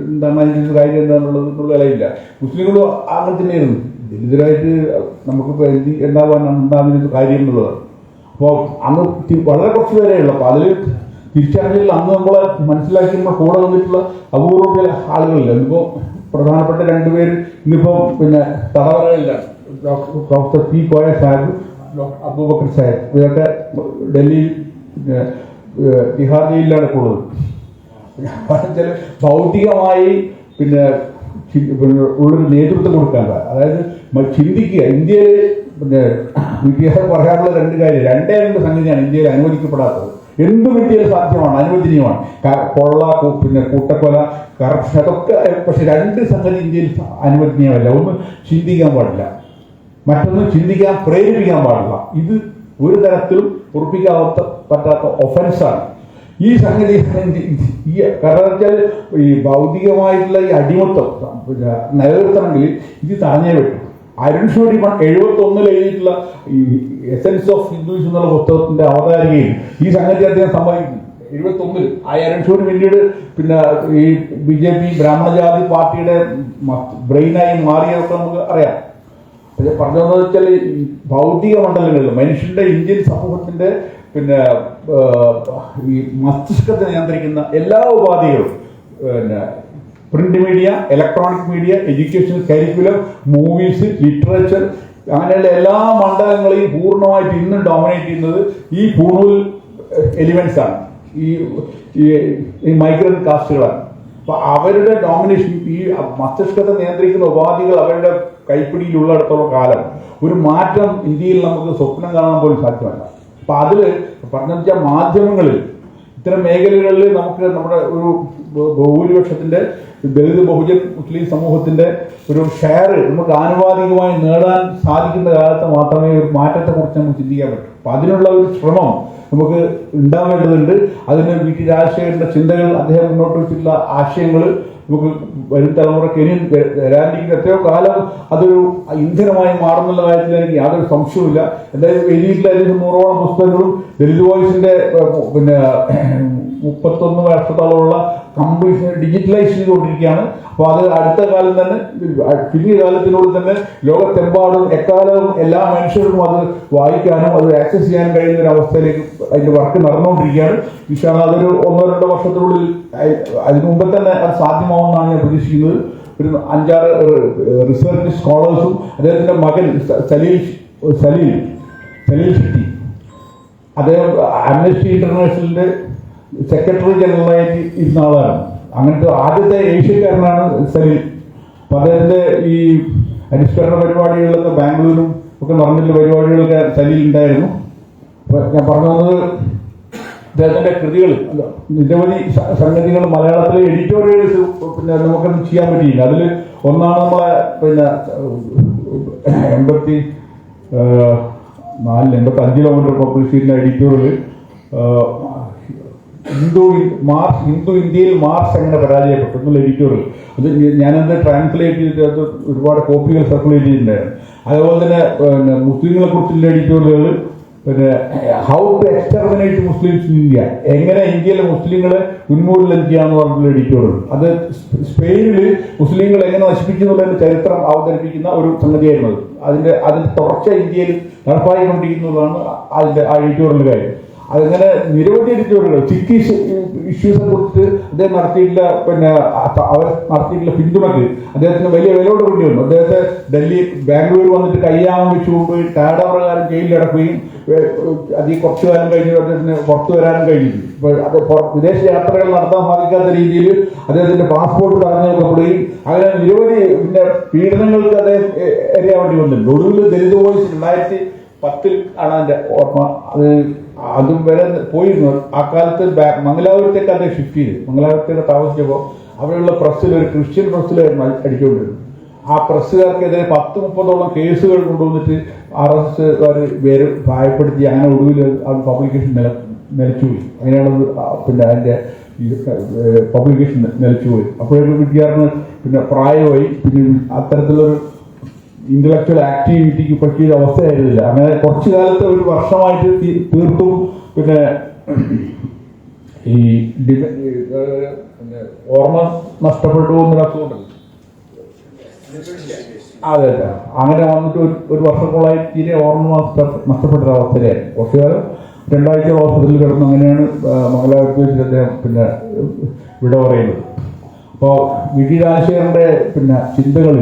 എന്താണ് അതിൻ്റെ കാര്യം എന്താണെന്നുള്ളത് എന്നുള്ള ഇലയില്ല. മുസ്ലിങ്ങളും അങ്ങനെ തന്നെയായിരുന്നു. ദലിതരായിട്ട് നമുക്കിപ്പോൾ ഉണ്ടാകുന്ന കാര്യം എന്നുള്ളതാണ്. അപ്പോൾ അന്ന് വളരെ കുറച്ച് പേരേ ഉള്ളൂ. അപ്പോൾ അതിൽ തിരിച്ചറിഞ്ഞില്ല. അന്ന് നമ്മളെ മനസ്സിലാക്കിയപ്പോൾ കൂടെ വന്നിട്ടുള്ള അപൂർവ ചില ആളുകളില്ല. ഇന്നിപ്പോൾ പ്രധാനപ്പെട്ട 2 പേര് ഇന്നിപ്പോൾ പിന്നെ തടവറകളിലാണ്. Doctor P. Koya Sahib, doctor Abubakar Sahib. ഇതൊക്കെ ഡൽഹിയിൽ തിഹാർ ജയിലിലാണ് കൂടുതൽ. ഭൗതികമായി പിന്നെ ഉള്ളൊരു നേതൃത്വം കൊടുക്കാൻ, അതായത് ചിന്തിക്കുക. ഇന്ത്യയിൽ പിന്നെ വിദ്യാഭ്യാസം പറയാനുള്ള 2 കാര്യം, 2 സംഗതിയാണ് ഇന്ത്യയിൽ അനുവദിക്കപ്പെടാത്തത്. എന്ത് കിട്ടിയാൽ സാധ്യമാണ്, അനുവദനീയമാണ്. കൊള്ള, പിന്നെ കൂട്ടക്കൊല, കറപ്ഷൻ, അതൊക്കെ. പക്ഷെ 2 സംഗതി ഇന്ത്യയിൽ അനുവദനീയമല്ല. ഒന്ന് ചിന്തിക്കാൻ പാടില്ല, മറ്റൊന്ന് ചിന്തിക്കാൻ പ്രേരിപ്പിക്കാൻ പാടില്ല. ഇത് ഒരു തരത്തിലും പറ്റാത്ത ഒഫൻസാണ്. ഈ സംഗതി കാരണം വെച്ചാൽ ഈ ഭൗതികമായിട്ടുള്ള ഈ അടിമത്തം നിലനിർത്തണമെങ്കിൽ ഇത് തടഞ്ഞേ പറ്റും. അരുൺ ഷൂരി 1971 എഴുതിയിട്ടുള്ള ഈ എസെൻസ് ഓഫ് ഹിന്ദുയിസം എന്നുള്ള പുസ്തകത്തിന്റെ അവതാരികയിൽ ഈ സംഗതി അദ്ദേഹം സമ്മതിക്കുന്നു. 71 ആ അരുൺ ഷൂരി പിന്നീട് പിന്നെ ഈ BJP ബ്രാഹ്മണജാതി പാർട്ടിയുടെ ബ്രെയിനായി മാറിയതൊക്കെ നമുക്ക് അറിയാം. പക്ഷെ പറഞ്ഞതെന്ന് വെച്ചാൽ ഈ ഭൗതിക മണ്ഡലങ്ങളിൽ മനുഷ്യന്റെ ഇന്ത്യൻ സമൂഹത്തിന്റെ പിന്നെ ഈ മസ്തിഷ്കത്തെ നിയന്ത്രിക്കുന്ന എല്ലാ ഉപാധികളും, പിന്നെ print media, electronic media, education, curriculum, movies, literature, അങ്ങനെയുള്ള എല്ലാ മണ്ഡലങ്ങളെയും പൂർണ്ണമായിട്ട് ഇന്നും ഡോമിനേറ്റ് ചെയ്യുന്നത് ഈ പൂർവൽ എലിമെന്റ്സ് ആണ്, ഈ മൈഗ്രന്റ് കാസ്റ്റുകളാണ്. അപ്പൊ അവരുടെ ഡോമിനേഷൻ, ഈ മസ്തിഷ്കത്തെ നിയന്ത്രിക്കുന്ന ഉപാധികൾ അവരുടെ കൈപ്പിടിയിലുള്ളിടത്തോളം കാലം ഒരു മാറ്റം ഇന്ത്യയിൽ നമുക്ക് സ്വപ്നം കാണാൻ പോലും സാധ്യമല്ല. അപ്പൊ അതില് പറഞ്ഞു വെച്ചാൽ മാധ്യമങ്ങളിൽ ഇത്തരം മേഖലകളിൽ നമുക്ക് നമ്മുടെ ഒരു ഭൂരിപക്ഷത്തിന്റെ ദളിത് ബഹുജൻ മുസ്ലിം സമൂഹത്തിന്റെ ഒരു ഷെയർ നമുക്ക് ആനുപാതികമായി നേടാൻ സാധിക്കുന്ന കാലത്ത് മാത്രമേ ഒരു മാറ്റത്തെ കുറിച്ച് നമുക്ക് ചിന്തിക്കാൻ പറ്റൂ. അപ്പൊ അതിനുള്ള ഒരു ശ്രമം നമുക്ക് ഉണ്ടാവേണ്ടതുണ്ട്. അതിന് വി.ടി. രാജശേഖരന്റെ ചിന്തകൾ, അദ്ദേഹം മുന്നോട്ട് വെച്ചിട്ടുള്ള ആശയങ്ങൾ നമുക്ക് വരും തലമുറയ്ക്ക് ഇനി വരാനിരിക്കുന്ന എത്രയോ കാലം അതൊരു ഇന്ധനമായി മാറുന്നുള്ള കാര്യത്തിൽ എനിക്ക് യാതൊരു സംശയവുമില്ല. എന്തായാലും എഴുതിയിട്ടുള്ള 100ഓളം പുസ്തകങ്ങളും ദലിത് വോയിസിന്റെ പിന്നെ 31 വർഷത്തോളമുള്ള കംപ്ലീറ്റ് ഡിജിറ്റലൈസ് ചെയ്തുകൊണ്ടിരിക്കുകയാണ്. അപ്പോൾ അത് അടുത്ത കാലം തന്നെ ചുരുങ്ങിയ കാലത്തിനുള്ളിൽ തന്നെ ലോകത്തെമ്പാടും എക്കാലവും എല്ലാ മനുഷ്യർക്കും അത് വായിക്കാനും അത് ആക്സസ് ചെയ്യാനും കഴിയുന്ന ഒരു അവസ്ഥയിലേക്ക് അതിന്റെ വർക്ക് നടന്നുകൊണ്ടിരിക്കുകയാണ്. ഇൻഷാല്ലാഹ് അതൊരു 1-2 വർഷത്തിനുള്ളിൽ അതിനു മുമ്പ് തന്നെ അത് സാധ്യമാവുമെന്നാണ് ഞാൻ പ്രതീക്ഷിക്കുന്നത്. ഒരു 5-6 റിസർച്ച് സ്കോളേഴ്സും അദ്ദേഹത്തിന്റെ മകൻ സലീൽ ഷെട്ടി, അദ്ദേഹം ആംനസ്റ്റി ഇന്റർനാഷണലിന്റെ സെക്രട്ടറി ജനറലായിട്ട് ഇരുന്ന ആളാണ്. അങ്ങനത്തെ ആദ്യത്തെ ഏഷ്യക്കാരനാണ് സലീൽ. അപ്പൊ അദ്ദേഹത്തിന്റെ ഈ അനുസ്മരണ പരിപാടികളിലൊക്കെ ബാംഗ്ലൂരും ഒക്കെ നടന്നിട്ടുള്ള പരിപാടികളൊക്കെ സലീൽ ഉണ്ടായിരുന്നു. അപ്പൊ ഞാൻ പറഞ്ഞു വന്നത് അദ്ദേഹത്തിന്റെ കൃതികൾ നിരവധി സംഗതികൾ മലയാളത്തിലെ എഡിറ്റോറിയൽസ് പിന്നെ നമുക്കൊന്നും ചെയ്യാൻ പറ്റിയില്ല. അതിൽ ഒന്നാണ് നമ്മളെ പിന്നെ 85 പബ്ലിഷ് ചെയ്യുന്ന എഡിറ്റോറിയൽ ഹിന്ദു ഇന്ത്യയിൽ മാർക്സ് എങ്ങനെ പരാജയപ്പെട്ടു എന്നുള്ള എഡിറ്റോറിയൽ. അത് ഞാനത് ട്രാൻസ്ലേറ്റ് ചെയ്തിട്ട് അത് ഒരുപാട് കോപ്പികൾ സർക്കുലേറ്റ് ചെയ്തിട്ടുണ്ടായിരുന്നു. അതേപോലെ തന്നെ പിന്നെ മുസ്ലിങ്ങളെ കുറിച്ചുള്ള എഡിറ്റോറിയലുകൾ, പിന്നെ how to exterminate Muslims in India, എങ്ങനെ ഇന്ത്യയിലെ മുസ്ലിങ്ങളെ ഉന്മൂലനം പറഞ്ഞിട്ടുള്ള എഡിറ്റോറിയൽ. അത് സ്പെയിനിൽ മുസ്ലിങ്ങൾ എങ്ങനെ നശിപ്പിച്ചു എന്നുള്ളതിന്റെ ചരിത്രം അവതരിപ്പിക്കുന്ന ഒരു സംഗതിയായിരുന്നു. അതിന്റെ തുടർച്ച ഇന്ത്യയിൽ നടപ്പായിക്കൊണ്ടിരിക്കുന്നതാണ് അതിന്റെ ആ എഡിറ്റോറിയൽ കാര്യം. അതങ്ങനെ നിരവധി എഡിറ്റോറിയലുകൾ സിഖ് ഇഷ്യൂസിനെ കുറിച്ച് അദ്ദേഹം നടത്തിയിട്ടുള്ള പിന്നെ അവർ നടത്തിയിട്ടുള്ള പിന്തുണക്ക് അദ്ദേഹത്തിന് വലിയ വില കൊടുക്കേണ്ടി വന്നു. അദ്ദേഹത്തെ ബാംഗ്ലൂർ വന്നിട്ട് കയ്യാമം വെച്ചുകൊണ്ട് ടാഡ പ്രകാരം ജയിലിലടക്കുകയും അതിൽ കുറച്ചു കാലം കഴിഞ്ഞ് അദ്ദേഹത്തിന് പുറത്തു വരാനും കഴിഞ്ഞില്ല. അത് വിദേശ യാത്രകൾ നടത്താൻ സാധിക്കാത്ത രീതിയിൽ അദ്ദേഹത്തിന്റെ പാസ്പോർട്ട് തടഞ്ഞു വെക്കപ്പെടുകയും അങ്ങനെ നിരവധി പിന്നെ പീഡനങ്ങൾക്ക് അദ്ദേഹം ഇരയാവേണ്ടി വന്നിട്ടുണ്ട്. ഒടുവിൽ ദലിത് വോയിസ് 2010 ആണ് അതിന്റെ ഓർമ്മ. അതും വരെ പോയിരുന്നു. ആ കാലത്ത് മംഗലാപുരത്തേക്ക് അദ്ദേഹം ഷിഫ്റ്റ് ചെയ്ത് മംഗലാപുരത്തേക്ക് താമസിച്ചപ്പോൾ അവിടെയുള്ള പ്രസ്സിൽ ഒരു ക്രിസ്ത്യൻ പ്രസ്സിലായിരുന്നു അടിച്ചുകൊണ്ടിരുന്നത്. ആ പ്രസ്സുകാർക്കെതിരെ 10-30ഓളം കേസുകൾ കൊണ്ടുവന്നിട്ട് RSSകാർ പേര് ഭയപ്പെടുത്തി. അങ്ങനെ ഒടുവിൽ പബ്ലിക്കേഷൻ നിലച്ചുപോയി. അങ്ങനെയാണ് പിന്നെ അതിന്റെ പബ്ലിക്കേഷൻ നിലച്ചുപോയി. അപ്പോഴേക്കും വിദ്യാർത്ഥി പിന്നെ പ്രായമായി. പിന്നെ അത്തരത്തിലൊരു ഇന്റലക്ച്വൽ ആക്ടിവിറ്റിക്ക് പറ്റിയ അവസ്ഥയായിരുന്നില്ല. അങ്ങനെ കുറച്ചു കാലത്തെ ഒരു വർഷമായിട്ട് തീർത്തും പിന്നെ ഈ ഓർമ്മ നഷ്ടപ്പെട്ടു എന്നൊരു അസുഖമുണ്ടല്ലോ. അതെ അതെ, അങ്ങനെ വന്നിട്ട് ഒരു വർഷത്തോളായി തീരെ ഓർമ്മ നഷ്ടപ്പെട്ട അവസ്ഥയിലായിരുന്നു. കുറച്ചു കാലം 2 ആഴ്ച ഹോസ്പിറ്റലിൽ കിടന്നു. അങ്ങനെയാണ് മംഗലാപുരത്ത് വെച്ചിട്ട് അദ്ദേഹം പിന്നെ വിട പറയുന്നത്. അപ്പോൾ വി.ടി. രാജശേഖരന്റെ പിന്നെ ചിന്തകൾ,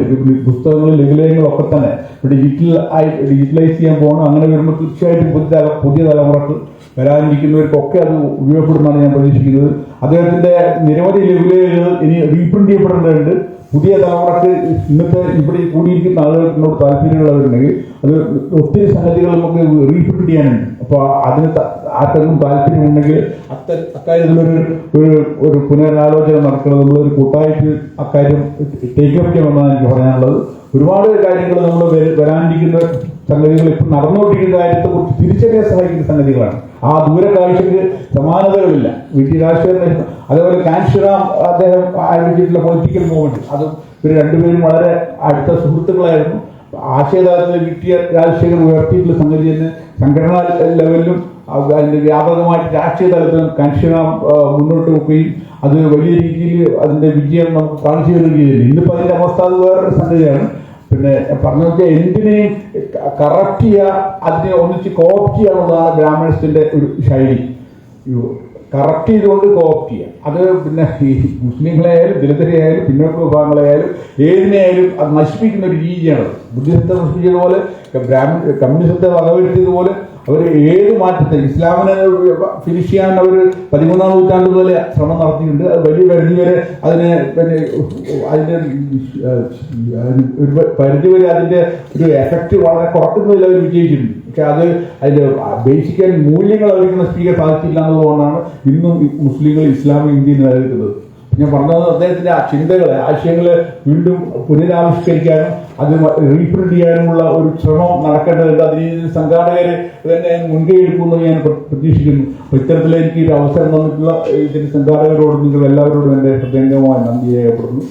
പുസ്തകങ്ങൾ, ലഘുലേഖകളൊക്കെ തന്നെ ഡിജിറ്റലൈസ് ചെയ്യാൻ പോകണം. അങ്ങനെ വരുമ്പോൾ തീർച്ചയായിട്ടും പുതിയ തലമുറക്ക് വരാനിരിക്കുന്നവർക്കൊക്കെ അത് ഉപയോഗപ്പെടുന്നതാണ് ഞാൻ പ്രതീക്ഷിക്കുന്നത്. അദ്ദേഹത്തിന്റെ നിരവധി ലഘുലേഖകൾ ഇനി റീപ്രിന്റ് ചെയ്യപ്പെടേണ്ടതുണ്ട്. പുതിയ തലമുറക്ക് ഇന്നത്തെ ഇവിടെ കൂടിയിരിക്കുന്ന ആളുകൾക്കിനോട് താല്പര്യമുള്ളവരുണ്ടെങ്കിൽ അത് ഒത്തിരി സംഗതികൾ നമുക്ക് റീപ്രിന്റ് ചെയ്യാനുണ്ട്. അപ്പോൾ അതിന് ആർക്കും താല്പര്യമുണ്ടെങ്കിൽ അക്കാര്യത്തിലൊരു പുനരാലോചന നടക്കുന്നത്. നമ്മളൊരു കൂട്ടായിട്ട് അക്കാര്യം ടേക്കപ്പ് ചെയ്യണമെന്നാണ് എനിക്ക് പറയാനുള്ളത്. ഒരുപാട് കാര്യങ്ങൾ നമ്മൾ വരാനിരിക്കുന്ന സംഗതികൾ ഇപ്പം നടന്നുകൊണ്ടിരിക്കുന്ന കാര്യത്തെക്കുറിച്ച് തിരിച്ചറിയാൻ സഹായിക്കുന്ന സംഗതികളാണ്. ആ ദൂരകാഴ്ചക്ക് സമാനതകളില്ല. വി.ടി. രാജശേഖരൻ അതേപോലെ കാൻഷിറാം അദ്ദേഹം ആരംഭിച്ചിട്ടുള്ള പൊളിറ്റിക്കൽ മൂവ്മെന്റ്, അത് ഇവർ രണ്ടുപേരും വളരെ അടുത്ത സുഹൃത്തുക്കളായിരുന്നു. ആശയതലത്തിൽ വി.ടി. രാജശേഖരൻ ഉയർത്തിയിട്ടുള്ള സംഗതി തന്നെ സംഘടനാ ലെവലിലും അതിന്റെ വ്യാപകമായിട്ട് രാഷ്ട്രീയ തലത്തിലും കാൻഷിറാം മുന്നോട്ട് വെക്കുകയും അത് വലിയ രീതിയിൽ അതിന്റെ വിജയം നമുക്ക് കാണിച്ചു തരികയില്ല. ഇന്നിപ്പോൾ അതിന്റെ അവസ്ഥ അത് വേറൊരു സംഗതിയാണ്. പിന്നെ പറഞ്ഞു വെച്ചാൽ എന്തിനേയും കറക്റ്റ് ചെയ്യുക, അതിനെ ഒന്നിച്ച് കോപ്റ്റ് ചെയ്യുക എന്നുള്ളതാണ് ബ്രാഹ്മണത്തിന്റെ ഒരു ശൈലി. കറക്റ്റ് ചെയ്തുകൊണ്ട് കോപ്റ്റ് ചെയ്യുക. അത് പിന്നെ ഈ മുസ്ലിങ്ങളെയായാലും ദലിതരെയായാലും പിന്നോക്ക വിഭാഗങ്ങളെയായാലും ഏതിനെയായാലും അത് നശിപ്പിക്കുന്ന ഒരു രീതിയാണ്. ബുദ്ധിസത്തെ നശിപ്പിച്ചതുപോലെ കമ്മ്യൂണിസത്തെ വകവരുത്തിയതുപോലെ അവർ ഏത് മാറ്റത്തെ ഇസ്ലാമിനെ ഫിനിഷ് ചെയ്യാൻ അവർ 13-ാം നൂറ്റാണ്ട് മുതൽ ശ്രമം നടത്തിയിട്ടുണ്ട്. അത് വലിയ പരിധി വരെ അതിനെ പിന്നെ അതിൻ്റെ ഒരു പരിധി വരെ അതിൻ്റെ ഒരു എഫക്റ്റ് വളരെ കുറക്കുന്നതിൽ അവർ വിജയിച്ചിട്ടുണ്ട്. പക്ഷെ അത് അതിൻ്റെ ബേസിക്കൽ മൂല്യങ്ങൾ അവർക്ക് നശിപ്പിക്കാൻ സാധിച്ചില്ല എന്നുള്ളതുകൊണ്ടാണ് ഇന്നും മുസ്ലിങ്ങൾ ഇസ്ലാമിക ഇന്ത്യ നിലനിൽക്കുന്നത്. ഞാൻ പറഞ്ഞത് അദ്ദേഹത്തിന്റെ ആ ചിന്തകളെ, ആശയങ്ങളെ വീണ്ടും പുനരാവിഷ്കരിക്കാനും അത് റീപ്രിന്റ് ചെയ്യാനുമുള്ള ഒരു ശ്രമം നടക്കേണ്ടതുണ്ട്. അതിന് സംഘാടകർ തന്നെ മുൻകൈ എടുക്കുമെന്ന് ഞാൻ പ്രതീക്ഷിക്കുന്നു. ഇത്തരത്തിൽ എനിക്ക് ഒരു അവസരം തന്നിട്ടുള്ള ഇതിന്റെ സംഘാടകരോടും നിങ്ങൾ എല്ലാവരോടും എൻ്റെ ഹൃദയംഗമായ നന്ദി രേഖപ്പെടുന്നു.